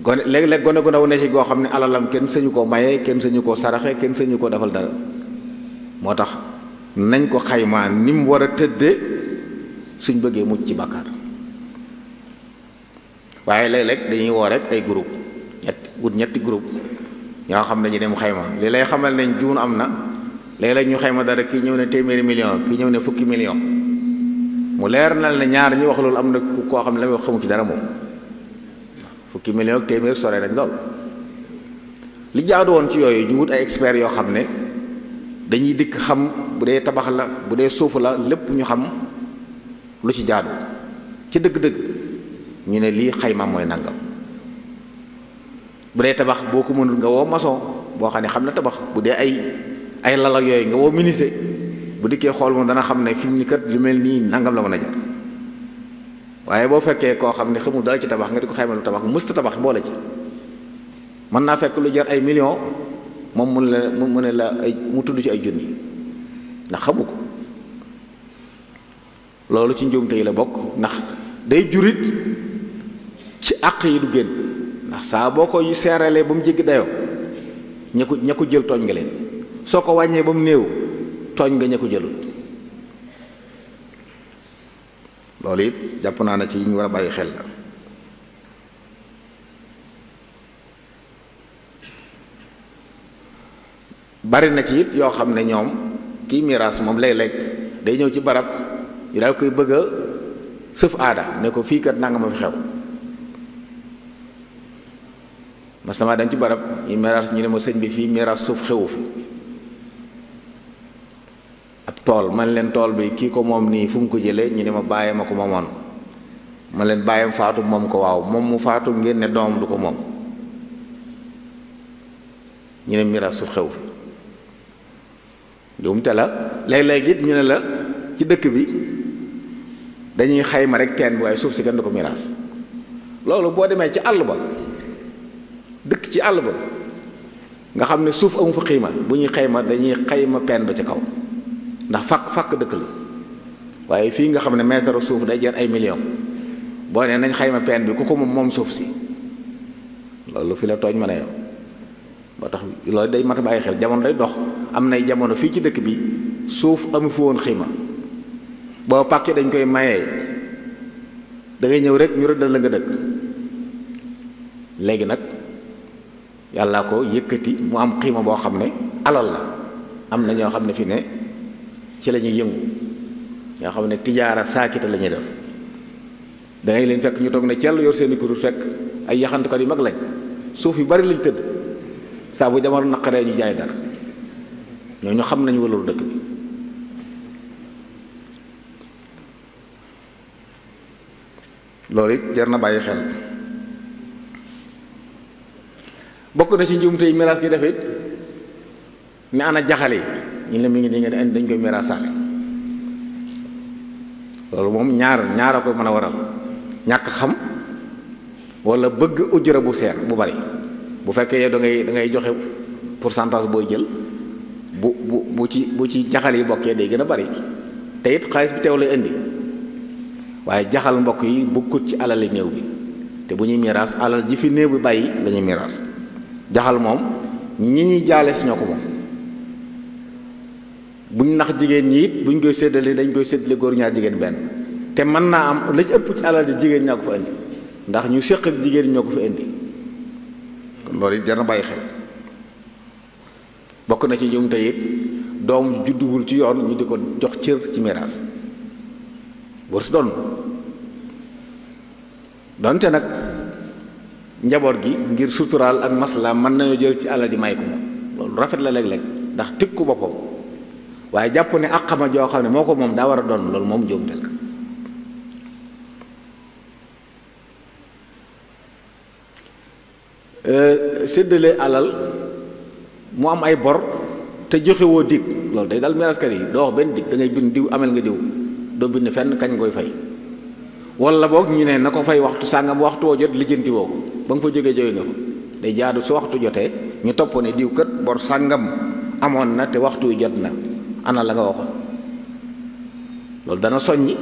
gone léeg-léeg gone gu ndaw ne ci goo xam ne alalam kenn sañu koo maye kenn sañu koo saraxe kenn sañu koo defal dara moo tax nañ ko xaymaa ni mu war a tëdde suñ bëggee mucc ci bàkkaar. waaye léeg-léeg dañuy woo rek ay groupe ñetti groupe ñoo xam ne dañuy dem xayma li lay xamal ne juun am na léeg-léeg ñu xayma dara kii ñëw ne téeméeri million kii ñëw ne fukki million mu leer na ne ñaar ñi wax loolu am na koo xam ne la muy wax xamu ci dara moom. fukki million ak téeméer sore nañ lool. li jaadu woon ci yooyu ñu wut ay experts yoo xam ne dañuy dikk xam bu dee tabax la bu dee suuf la lépp ñu xam lu ci jaadu ci dëgg-dëgg ñu ne lii xayma mooy nangam. bu dee tabax boo ko mënul nga woo maçon boo xam ne xam na tabax bu dee ay lal ak yooyu nga woo menuisier bu dikkee xool moom dana xam ne fi mu ni kat lu mel nii nangam la mën a jar. waaye boo fekkee koo xam ne xamul dara ci tabax nga di ko xayma lu tabax mësta tabax boole ci mën naa fekk lu jar ay millions moom mu ne la mu tudd ci ay junni ndax xamu ko. loolu ci njuumte yi la bokk ndax day jurit ci àq yi du génn ndax saa boo ko seeralee ba mu jéggi dayoo ña ko jël tooñ nga leen soo ko wàññee ba mu néew tooñ nga ña ko jëlul. loolu it jàpp naa ne ci yi ñu war a bàyyi xel la. bari na ci it yoo xam ne ñoom kii miraas moom léeg-léeg day ñëw ci barab ñu daal koy bëgg a sëf aada ne ko fii kat nanga ma fi xew. mas na maa dem ci barab ñu miraas ñu ne ma sëñ bi fii miraas suuf xewu fi. ab tool man leen tool bi kii ko moom nii fu mu ko jëlee ñu ne ma bàyyee ma ko moomoon man leen bàyyam faatu moom ko waaw moom mu faatu ngeen ne doom du ko moom ñu ne miraas suuf xew fi njuumte la léeg-léeg it ñu ne la ci dëkk bi dañuy xayma rek teen bi waaye suuf si kenn du ko miraas. loolu boo demee ci àll ba dëkk ci àll ba nga xam ne suuf amu fa xiima bu ñuy xayma dañuy xayma peen ba ca kaw ndax fàkk dëkk la waaye fii nga xam ne mètre suuf day jar ay millions boo nee nañ xayma peen bi ku ko moom suuf si loolu fi la tooñ ma ne yow moo tax loolu day mat a bàyyi xel jamono day dox am nay jamono fii ci dëkk bi suuf amu fi woon xiima boo pàkkee dañ koy mayee da ngay ñëw rek ñu rëddal la nga dëkk léegi nag yàllaa ko yëkkati mu am xiima boo xam ne alal la. am na ñoo xam ne fi ne ci la ñuy yëngu, ñoo xam ne tijaara saakita la ñuy def. da ngay leen fekk ñu toog ne cell yor seeni kuréel fekk ay yaxantukat yu mag lañ, suuf yu bari lañ tëdd, saa bu jamono naqaree ñu jaay dara. ñooñu xam nañu waloolu dëkk bi. loolu it jar na bàyyi xel. bokk na ci njuumte yi miraas gi def it ne ana jaxale yi ñu ne mi ngi nii nga ne dañ koy miraasaale. loolu moom ñaar a ko mën a waral: ñàkk xam wala bëgg ujura bu seer bu bari. bu fekkee yow da ngay joxe pourcentage booy jël, bu ci jaxal yi bokkee day gën a bari, te it xaalis bi teew lay indi. waaye jaxal mbokk yi bokkut ci alali néew bi, te bu ñuy miraas alal ji fi néew bi bàyyi la ñuy miraas. jaxal moom ñi ñuy jaale si ñoo ko moom. buñ nax jigéen ñi it buñ koy séddale dañ koy séddale góor ñaar jigéen benn, te mën naa am la ci ëpp ci alal ji jigéen ñaa ko fa indi, ndax ñu séq ak jigéen ñoo ko fa indi. kon loolu it jar na bàyyi xel. bokk na ci ñoom tey it doom judduwul ci yoon ñu di ko jox cër ci miraas warut doon. donte nag njaboot gi ngir suturaal ak maslaam mën nañoo jël ci alal ji may ko moom, loolu rafet la léeg-léeg ndax tikku boppam. waaye jàpp ne ak xama joo xam ne moo ko moom daa war a doon, loolu moom njuumte la. séddale alal mu am ay bor te joxewoo dig, loolu day dal miraskat yi. doo wax benn dig, da ngay bind diw amel nga diw, doo bind fenn kañ koy fay. wala boog ñu ne na ko fay waxtu sàngam, waxtu woo jot lijjanti woo ko ba nga fa jógee nga ko. day jaadu su waxtu jotee ñu topp ne diw kat bor sàngam amoon na te waxtu wi jot na, ana la nga waxoon. loolu dana soññi.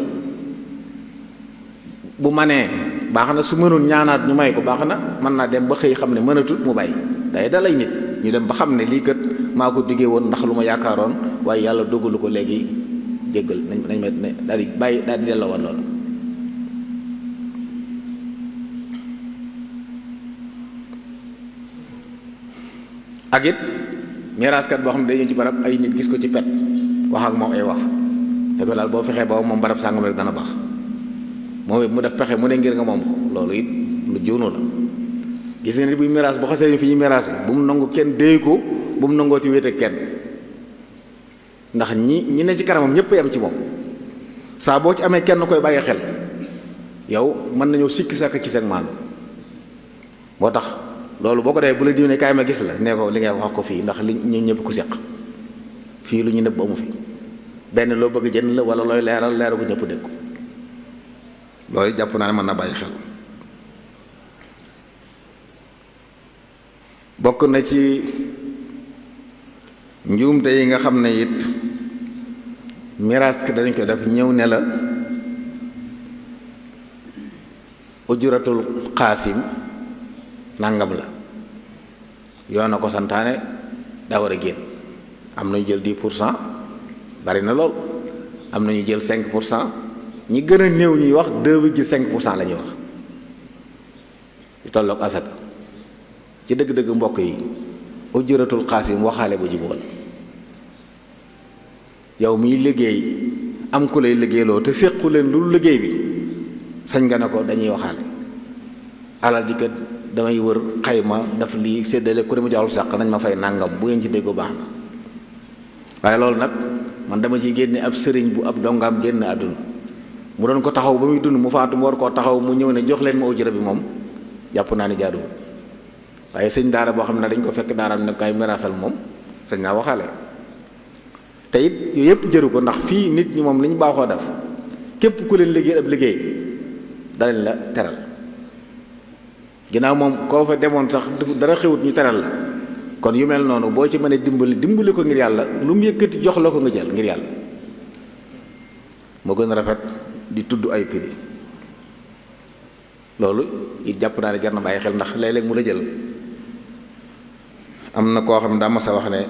bu manee baax na, su mënul ñaanaat ñu may ko baax na, mën naa dem ba xëy xam ne mënatut mu bàyyi. day dalay nit ñu dem ba xam ne lii kat maa ko diggee woon ndax lu ma yaakaaroon, waaye yàlla dogalu ko, léegi jéggal nañ ma daal di bàyyi, daal di delloo woon loolu. ak it miraaskat boo xam ne day ñëw ci barab ay nit gis ko ci pet wax ak moom ay wax ne ko daal boo fexee ba moom barab sàngam rek dana baax, moom it mu def pexe mu ne ngir nga moom ko. loolu it lu jóonu la. gis nga nit buy miraas bu xasee fi ñuy miraase bu mu nangu kenn déy ko, bu mu nangooti wéet ak kenn, ndax ñi ne ci kanamam ñëpp yam ci moom. saa boo ci amee kenn koy bàyyi xel, yow mën nañoo sikki sàkk ci seen maanu. moo tax loolu boo ko defee bu la diw ne kaay ma gis la, nee ko li ngay wax ko fii, ndax li ñun ñëpp ku seq fii lu ñu nëbb amu fi. benn loo bëgg jënd la wala looy leeral ko ñëpp dégg ko. loolu jàpp naa ne mën na bàyyi xel. bokk na ci njuumte yi nga xam ne it miraas ki dañ ko def, ñëw ne la ujuratul xaasim nangam la, yoon na ko santaane, daa war a génn. am nañu jël 10%, bari na lool. am nañu jël 5%, ñi gën a néew ñuy wax 2,5% la ñuy wax, yu tolloog asaka. ci dëgg-dëgg mbokk yi ujuratul xaasim waxaale ba jubóol. yow miy liggéey am ku lay liggéeyloo te séqu leen lu liggéey bi, sañ nga ne ko dañuy waxaale. alal di kat damay wër xayma daf lii séddale ku ne mu joxul sàq nañ ma fay nàngam, bu ngeen ci déggoo baax na. waaye loolu nag man dama ciy génne ab sëriñ bu ab dongaam génn àdduna, mu doon ko taxaw ba muy dund, mu faatu mu war koo taxaw, mu ñëw ne jox leen ma ujura bi, moom jàpp naa ne jaaduwul. waaye sëñ daara boo xam ne dañ ko fekk daaraam ne kay miraasal, moom sëñ naa waxaale. te it yooyu yëpp jëru ko, ndax fii nit ñi moom li ñu baaxoo def, képp ku leen liggéey ab liggéey danañ la teral. ginnaaw moom koo fa demoon sax dara xewut ñu teral la, kon yu mel noonu boo ci mënee dimbali ko ngir yàlla, lu mu yëkkati jox la ko nga jël ngir yàlla, moo gën a rafet di tudd ay prix. loolu it jàpp naa ne jar na bàyyi xel, ndax léeg-léeg mu la jël. am na koo xam ne daa mas a wax ne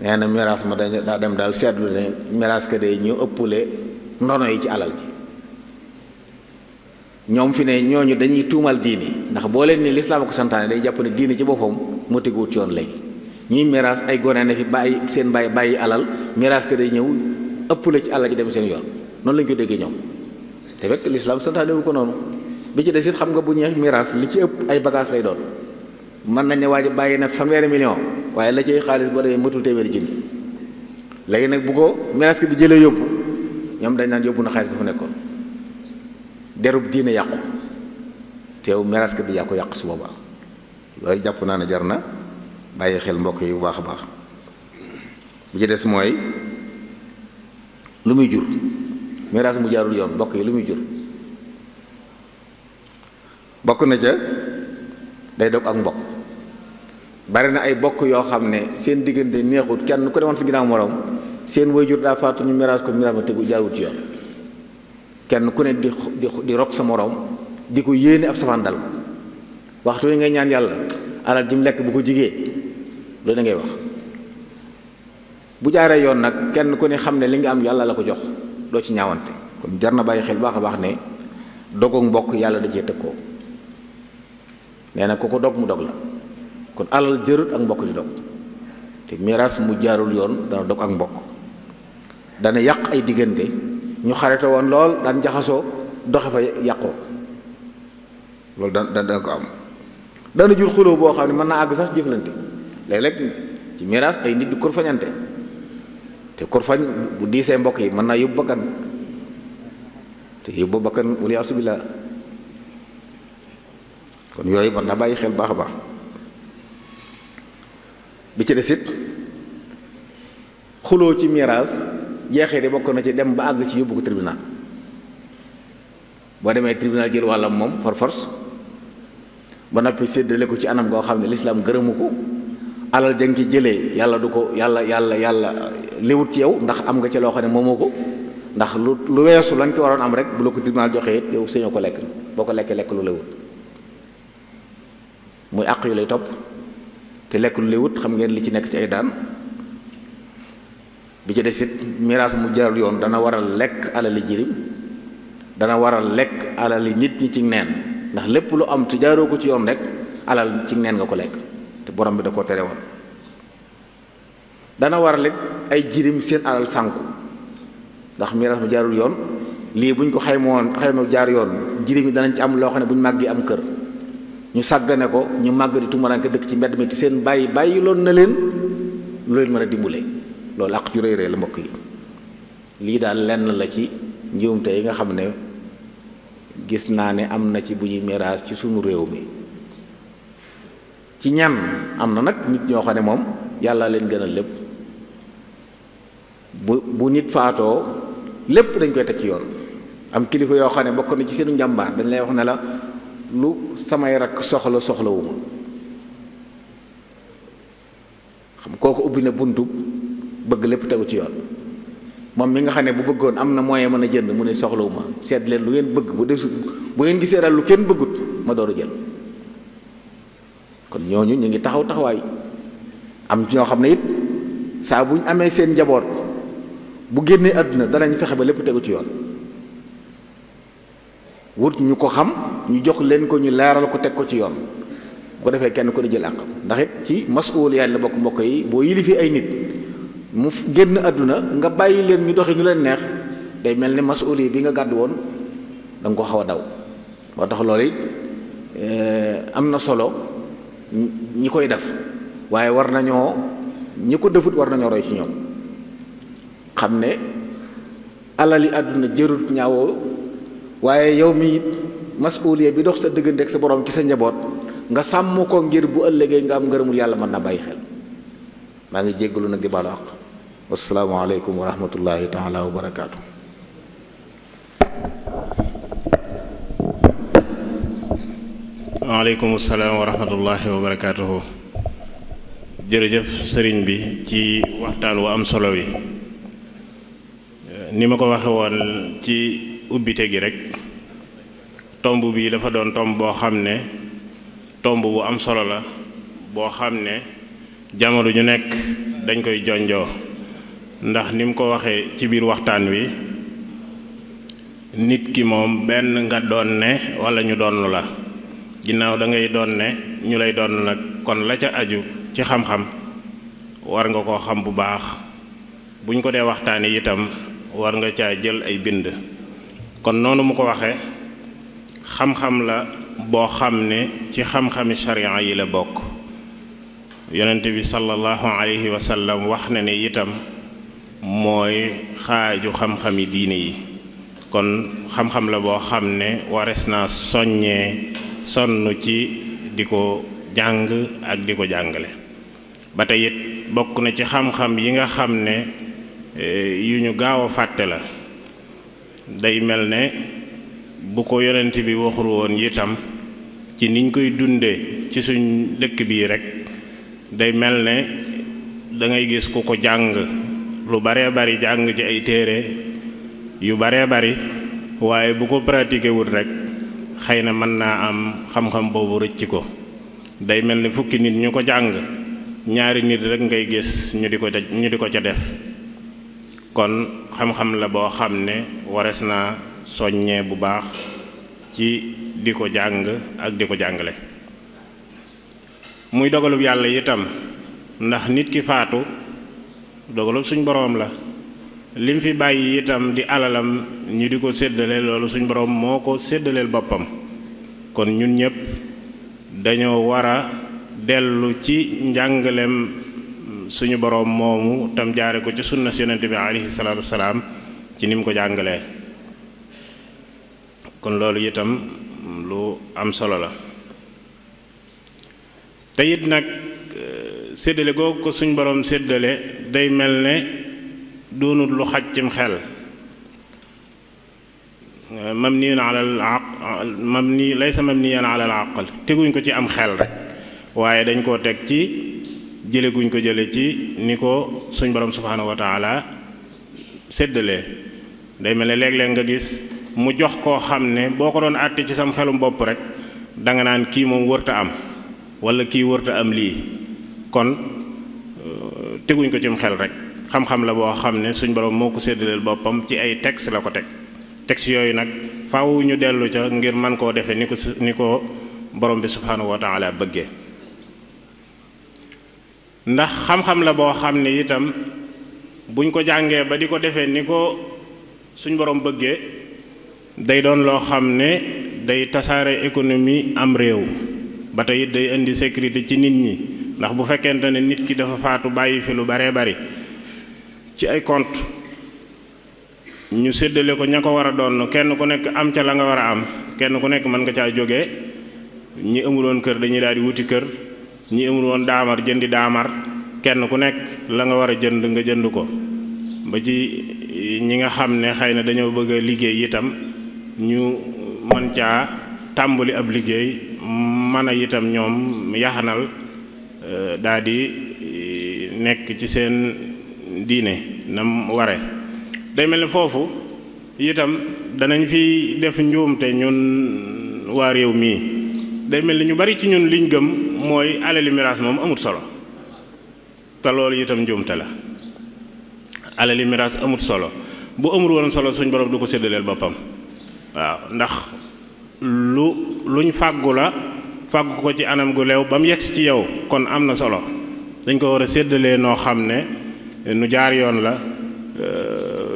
nee na miraas ma daa dem daal seetlu ne miraas ka de ñu ëppule ndono yi ci alal ji. ñoom fi ne ñooñu dañuy tuumal diini, ndax boo leen ni lislaam ko santaane day jàpp ne diini ci boppam moo teguwut ci yoon léegi. ñuy miraas ay gone ne fi bàyyi seen bàyyi alal miraas ka day ñëw ëpp la ci alal ji dem seen yoon noonu lañ ko déggee ñoom te fekk lislaam santaane wu ko noonu. bi ci des it xam nga bu ñeex miraas li ci ëpp ay bagage lay doon mën nañ ne waa ji bàyyi na 100 millions waaye la cay xaalis boo demee matul téeméeri junni léegi nag bu ko miraas ki bi jëlee yóbbu ñoom dañ naan yóbbu na xaalis bi fu nekkoon derub diine yàqu teew miraas ki bi yàqu su boobaa loolu jàpp naa ne jar na bàyyi xel mbokk yi bu baax a baax bi ci des mooy lu muy jur miraas mu jaarul yoon mbokk yi lu muy jur bokk na ca day dog ak mbokk bari na ay bokk yoo xam ne seen diggante neexut kenn ku demoon si ginnaaw morom seen waajur daa faatu ñu miraas ko miraas ma tegu jaarul ci yoon kenn ku ne di rok sa morom di ko yéene ab safaan dal waxtu wi ngay ñaan yàlla alal ji mu lekk bu ko jigee loolu da ngay wax bu jaaree yoon nag kenn ku ne xam ne li nga am yàlla la ko jox doo ci ñaawante kon jar na bàyyi xel baax a baax ne dogoog mbokk yàlla da cee tëkkoo nee na ku ko dog mu dog la kon alal jërut ak mbokk di dog te miraas mu jaarul yoon dana dog ak mbokk dana yàq ay diggante ñu xarete woon lool daan jaxasoo doxe fa yàqoo loolu dana ko am dana jur xuloo boo xam ne mën naa àgg sax jëflante léeg-léeg ci miraas ay nit di kurfañante te kurfañ bu diisee mbokk yi mën naa yóbbu bakkan te yóbbu bakkan wala asubillah kon yooyu mën naa bàyyi xel baax a baax bi ci des it xuloo ci miraas jeexee de bokk na ci dem ba àgg ci yóbbu ko tribunal boo demee tribunal jël wàllam moom for force ba noppi séddale ko ci anam goo xam ne lislaam gërëmu ko alal jang ci jëlee yàlla du ko yàlla liwut ci yow ndax am nga ci loo xam ne moomoo ko ndax lu weesu lañ ko waroon am rek bu la ko tribunal joxee it yow sañoo ko lekk boo ko lekkee lekk lu lewut muy àq yu lay topp te lekk lu lewut xam ngeen li ci nekk ci ay daan bi ci des it miraas mu jaarul yoon dana waral lekk alali jirim dana waral lekk alali nit ñi ci neen ndax lépp lu am te jaaroo ko ci yoon rek alal ci neen nga ko lekk te borom bi da koo tere woon dana waral it ay jirim seen alal sànku ndax miraas mu jaarul yoon lii buñ ko xayma jaar yoon jirim yi danañ ci am loo xam ne buñ màggee am kër ñu sàggane ko ñu màgg di tumuraanke dëkk ci mbedd mi te seen bàyyi loon na leen lu leen mën a dimbale loolu àq ju rëy rëy la mbokk yi lii daal lenn la ci njuumte yi nga xam ne gis naa ne am na ci bu ñuy miraas ci sunu réew mi ci ñan am na nag nit ñoo xam ne moom yàlla leen gënal lépp bu nit faatoo lépp dañ koy teg ci yoon am kilifa yoo xam ne bokk na ci seenu njàmbaar dañ lay wax ne la lu samay rakk soxlawuma xam kooku ubbi na buntu bëgg lépp tegu ci yoon moom mi nga xam ne bu bëggoon am na moyen mën a jënd mu ne soxlawuma seet leen lu ngeen bëgg bu desut bu ngeen gisee daal lu kenn bëggut ma door a jël kon ñooñu ñu ngi taxawaay am ñoo xam ne it saa bu ñu amee seen njaboot bu génnee àdduna danañ fexe ba lépp tegu ci yoon wut ñu ko xam ñu jox leen ko ñu leeral ko teg ko ci yoon bu ko defee kenn ko di jël àq ndax it ci masuuliyaat la bokk mbokk yi boo yilifee ay nit mu génn àdduna nga bàyyi leen ñu doxi ñu leen neex day mel ni masuuli bi nga gàddu woon da nga ko xaw a daw moo tax loolu it am na solo ñi koy def waaye war nañoo ñi ko defut war nañoo roy ci ñoom xam ne alali àdduna jërut ñaawoo waaye yow mi it masuuliya bi dox sa diggante ak sa borom ci sa njaboot nga sàmm ko ngir bu ëllëgee nga am ngërëmul yàlla mën na bàyyi xel maa ngi jéggalu nag di baalu àq wassalaamu aleykum wa rahmatullahi taala wa barakaatu. waaleykum salaam wa rahmatullahi wa barakaatuhu. jërëjëf sëriñ bi ci waxtaan wu am solo wi ni ma ko waxe woon ci ubbite gi rek tomb bi dafa doon tomb boo xam ne tomb bu am solo la boo xam ne jamono ju nekk dañ koy jonjoo ndax ni mu ko waxee ci biir waxtaan wi nit ki moom benn nga doon ne walla ñu doon la ginnaaw da ngay doon ne ñu lay doon nag kon la ca aju ci xam-xam war nga koo xam bu baax buñ ko dee waxtaane itam war nga caa jël ay bind. kon noonu mu ko waxee xam-xam la boo xam ne ci xam-xami sharia yi la bokk. yonent bi sallallahu alayhi wa sallam wax na ne itam mooy xaaju xam-xami diine yi. kon xam-xam la boo xam ne wares naa soññee sonn ci di ko jàng ak di ko jàngale. ba tey it bokk na ci xam-xam yi nga xam ne yu ñu gaaw a fàtte la. day mel ne bu ko yonent bi waxul woon itam ci niñ koy dundee ci suñ dëkk bii rek day mel ne da ngay gis ku ko jàng lu baree bari jàng ci ay téere yu baree bari waaye bu ko pratiqué wul rek xëy na mën naa am xam-xam boobu rëcc ko. day mel ne fukki nit ñu ko jàng ñaari nit rek ngay gis ñu di ko ca def. kon xam-xam la boo xam ne wares naa soññee bu baax ci di ko jàng ak di ko jàngale. muy dogalub yàlla itam ndax nit ki faatu dogalub suñ boroom la. lim fi bàyyi itam di alalam ñu di ko séddale loolu suñ boroom moo ko séddaleel boppam. kon ñun ñëpp dañoo war a dellu ci njàngaleem suñu boroom moomu tam jaare ko ci sunna yonent bi alayhi salaatu wasalaam ci ni mu ko jàngalee. kon loolu itam lu am solo la. te it nag séddale googu ko suñ boroom séddale day mel ne doonut lu xaj cim xel. laysa mabniyan ala al aql teguñ ko ci am xel rek waaye dañ koo teg ci jële guñ ko jële ci ni ko suñ borom subhanahu wa taala séddalee. day mel ne léeg-léeg nga gis mu jox koo xam ne boo ko doon àtte ci sam xelum bopp rek danga naan kii moom wërta am wala kii wërta am lii. kon teguñ ko cim xel rek xam-xam la boo xam ne suñ borom moo ko séddaleel boppam ci ay texte la ko teg. texte yooyu nag faaw ñu dellu ca ngir man koo defee ni ko borom bi subhanahu wa taala bëggee. ndax xam-xam la boo xam ne itam buñ ko jàngee ba di ko defee ni ko suñ borom bëggee day doon loo xam ne day tasaare économie am réew. ba tey it day indi sécurité ci nit ñi ndax bu fekkente ne nit ki dafa faatu bàyyi fi lu baree bari ci ay compte ñu séddale ko ña ko war a doon kenn ku nekk am ca la nga war a am kenn ku nekk mën nga caa jógee. ñi amuloon kër dañuy daal di wuti kër ñi amul woon daamar jëndi daamar kenn ku nekk la nga war a jënd nga jënd ko. ba ci ñi nga xam ne xëy na dañoo bëgg a liggéey itam ñu mën caa tàmbali ab liggéey mën a itam ñoom yaxanal daal di nekk ci seen diine nam ware. day mel ne foofu itam danañ fi def njuumte ñun waa réew mii. day mel ni ñu bari ci ñun liñ gëm mooy alali miraas moom amut solo te loolu itam njuumte la. alali miraas amut solo bu amul woon solo suñ borom du ko séddaleel boppam. waaw ndax luñ fàggu la fàggu ko ci anam gu leew ba mu yegsi ci yow kon am na solo dañ ko war a séddalee noo xam ne nu jaar yoon la.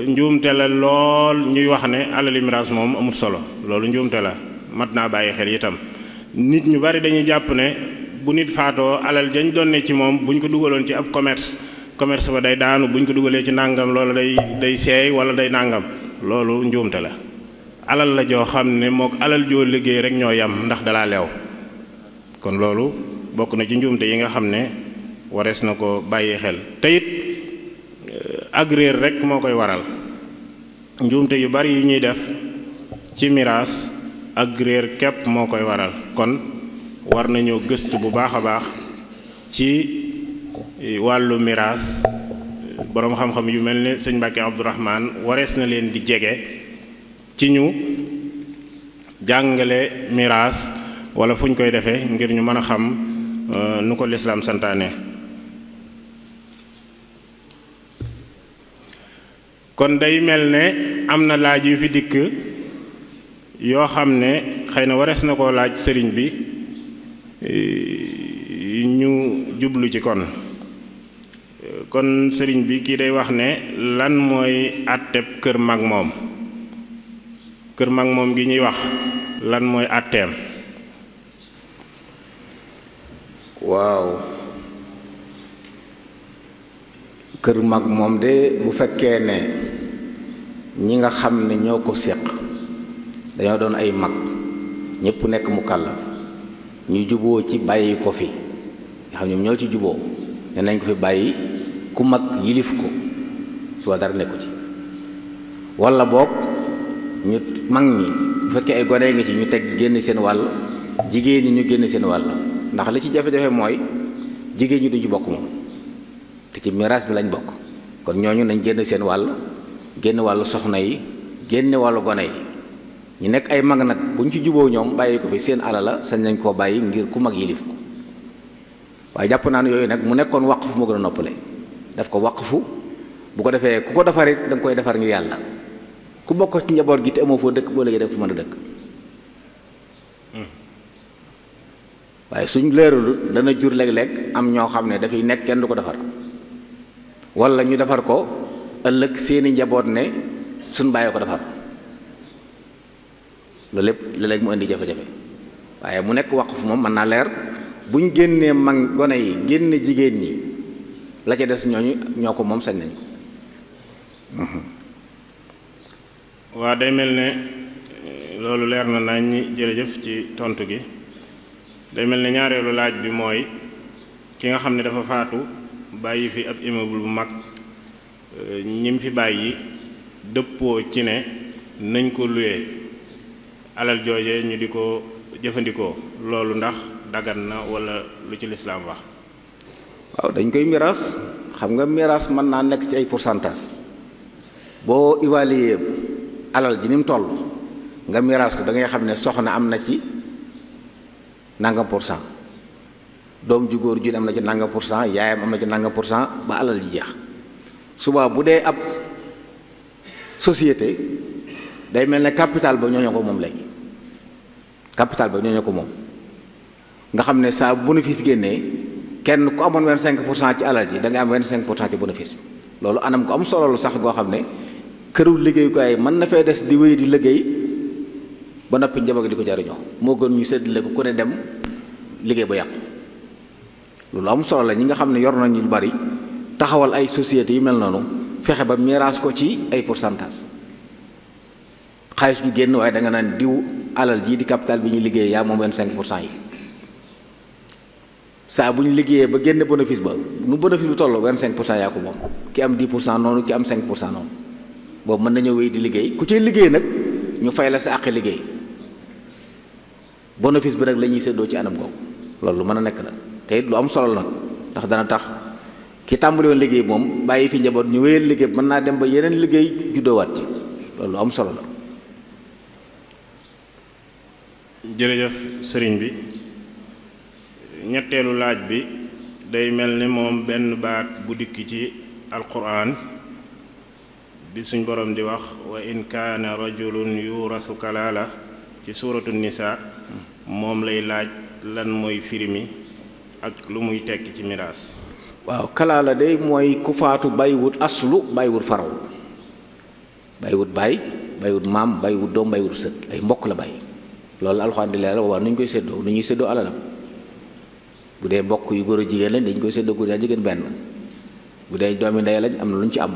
njuumte la lool ñuy wax ne alali miraas moom amut solo loolu njuumte la mat naa bàyyi xel itam. nit ñu bari dañuy jàpp ne bu nit faatoo alal jañ doon ne ci moom buñ ko dugaloon ci ab commerce ba day daanu buñ ko dugalee ci nàngam loolu day seey wala day nàngam loolu njuumte la. alal la joo xam ne mook alal joo liggéey rek ñoo yam ndax dalaa leew. kon loolu bokk na ci njuumte yi nga xam ne warees na ko bàyyi xel. te it ak réer rek moo koy waral. njuumte yu bari yi ñuy def ci miraas ak réer képp moo koy waral. kon war nañoo gëstu bu baax a baax ci wàllu miraas. boroom xam-xam yu mel ne sëñ Mbàkke Abdourahman warees na leen di jege ci ñu jàngale miraas wala fu ñu koy defee ngir ñu mën a xam nu ko lislaam santaane. kon day mel ne am na laaj yu fi dikk yoo xam ne xëy na warees na koo laaj sëriñ bi ñu jublu ci. kon kon sëriñ bi kii day wax ne lan mooy àtteb kër mag moom kër mag moom gi ñuy wax lan mooy àtteem. waaw kër mag moom de bu fekkee ne ñi nga xam ne ñoo ko séq dañoo doon ay mag ñépp nekk mu kàllaf ñu juboo ci bàyyi ko fi nga xam ñoom ñoo ci juboo ne nañ ko fi bàyyi ku mag yilif ko suba dara nekku ci walla boog ñu mag ñi bu fekkee ay gone nga ci ñu teg génn seen wàll jigéen ñi ñu génn seen wàll ndax li ci jafe-jafe mooy jigéen ñi duñ ci bokk moom te ci miraas bi lañ bokk kon ñooñu nañ génn seen wàll génn wàllu soxna yi génn wàllu gone yi ñu nekk ay mag nag buñ ci juboo ñoom bàyyi ko fi seen alala sañ nañ koo bàyyi ngir ku mag yilif ko waaye jàpp naa ne yooyu nag mu nekkoon waqfu moo gën a noppale daf ko waqfu bu ko defee ku ko defarit da nga koy defar ngir yàlla ku bokk ci njaboot gi te amoo foo dëkk boo léegi def fu mën a dëkk waaye suñ leerul dana jur léeg-léeg am ñoo xam ne dafay nekk kenn du ko defar wala ñu defar ko ëllëg seeni njaboot ne suñ bàyyi ko defar loolu lépp léeg-léeg mu indi jafe-jafe waaye mu nekk waqf moom mën naa leer buñ génnee mag gone yi génne jigéen ñi la ca des ñooñu ñoo ko moom sañ nañ ko. waa day mel ne loolu leer na nañ ñi jërëjëf ci tontu gi. day mel ne ñaareelu laaj bi mooy ki nga xam ne dafa faatu bàyyi fi ab immeuble bu mag ñim fi bàyyi dëppoo ci ne nañ ko luye alal jooje ñu di ko jëfandikoo loolu ndax dagan na wala lu ci lislaam wax. waaw dañ koy miraas xam nga miraas mën naa nekk ci ay pourcentage boo évaluer alal ji ni mu toll nga miraas ko da ngay xam ne soxna am na ci nangam pour cent doom ju góor ju am na ci nangam pour cent yaayam am na ci nangam pour cent ba alal ji jeex suba bu dee ab société day mel ne capital ba ñooñu ko moom léegi capital ba ñooñu ko moom nga xam ne saa bénéfice génnee kenn ku amoon 25% ci alal ji da nga am 25% ci bénéfice loolu anam ko am solo lu sax goo xam ne këru liggéeyukaay mën na fee des di wéy di liggéey ba noppi njaboot di ko jariñoo moo gën ñu séddale ko ku ne dem liggéey ba yàqu loolu am solo la ñi nga xam ne yor nañu lu bari taxawal ay sociétés yu mel noonu fexe ba miraas ko ci ay pourcentage xaalis du génn waaye da nga naan diw alal jii di capital bi ñuy liggéey yaa moom 25% yi saa bu ñu liggéeyee ba génn bénéfice ba nu bénéfice bi toll 25% yaa ko moom ki am 10% noonu ki am 5% noonu boobu mën nañoo wéy di liggéey ku ci liggéey nag ñu fay la sa àq liggéey bénéfice bi nag la ñuy séddoo ci anam googu loolu lu mën a nekk la te it lu am solo la nag ndax dana tax ki tàmbali woon liggéey moom bàyyi fi njaboot ñu wéyal liggéey mën naa dem ba yeneen liggéey juddoowaat ci loolu lu am solo la. jërëjëf sëriñ bi ñetteelu laaj bi day mel ni moom benn baat bu dikk ci alquran bi suñ borom di wax wa in kaana rajulun yuurasu kalaala ci suuratu nisa moom lay laaj lan mooy firimi ak lu muy tekki ci miraas. waaw kalaala day mooy ku faatu bàyyiwut aslu bàyyiwut faraw bàyyiwut baay bàyyiwut maam bàyyiwut doom bàyyiwut sët ay mbokk la bàyyi loolu alxuraan di leeral waaw nu ñu koy séddoo nu ñuy séddoo alalam bu dee mbokk yu góor a jigéen lañ dañ koy séddoo góor a jigéen benn bu dee doomi ndey lañ am na lu ñu ci am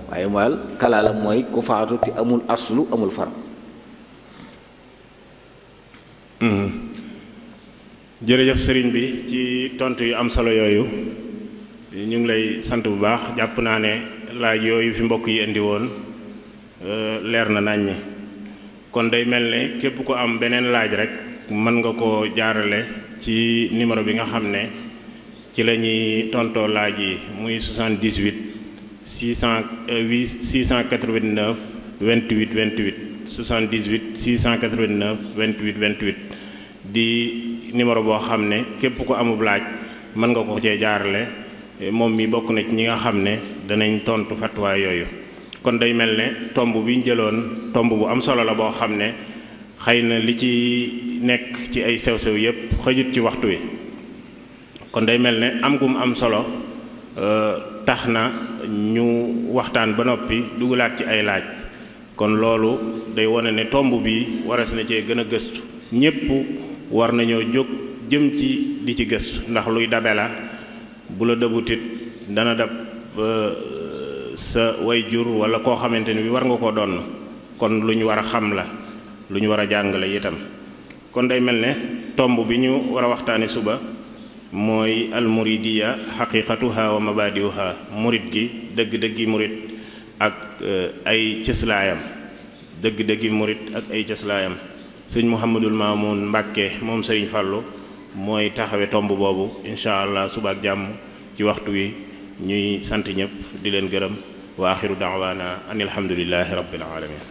waaye mooy kalaala mooy ku faatu te amul aslu amul faraw. jërëjëf sëriñ bi ci tontu yu am solo yooyu ñu ngi lay sant bu baax jàpp naa ne laaj yooyu fi mbokk yi indi woon leer na naññi kon day mel ne képp ko am beneen laaj rek mën nga koo jaarale ci numéro bi nga xam ne ci la ñuy tontoo laaj yi muy 78 689 28 28 78 689 28 28 di numéro boo xam ne képp ko amub laaj mën nga ko cee jaarale moom mi bokk na ci ñi nga xam ne danañ tontu fatwa yooyu kon day mel ne tomb bi ñu jëloon tomb bu am solo la boo xam ne xëy na li ci nekk ci ay sew-sew yépp xëjut ci waxtu wi kon day mel ne am gum am solo tax na ñu waxtaan ba noppi dugalaat ci ay laaj kon loolu day wone ne tomb bi waras na cee gën a gëstu ñépp war nañoo jóg jëm ci di ci gëstu ndax luy dabe la bu la dëbutit dana dab sa way jur wala koo xamante ni bi war nga koo doon kon lu ñu war a xam la lu ñu war a jàngale itam kon day mel ne tomb bi ñu war a waxtaane suba mooy almuridiya xaqiqatuha wa mabadiuha murid gi dëgg-dëggi murid ak ay cëslaayam dëgg-dëggi murid ak ay cëslaayam sëñ Mouhamadul Mamoun Mbàkke moom sëriñ Fallu mooy taxawe tomb boobu incha allah suba ak jàmm ci waxtu wi ñuy sant ñëpp di leen gërëm wa axiru daawaana an alhamdulillahi rabbil alamin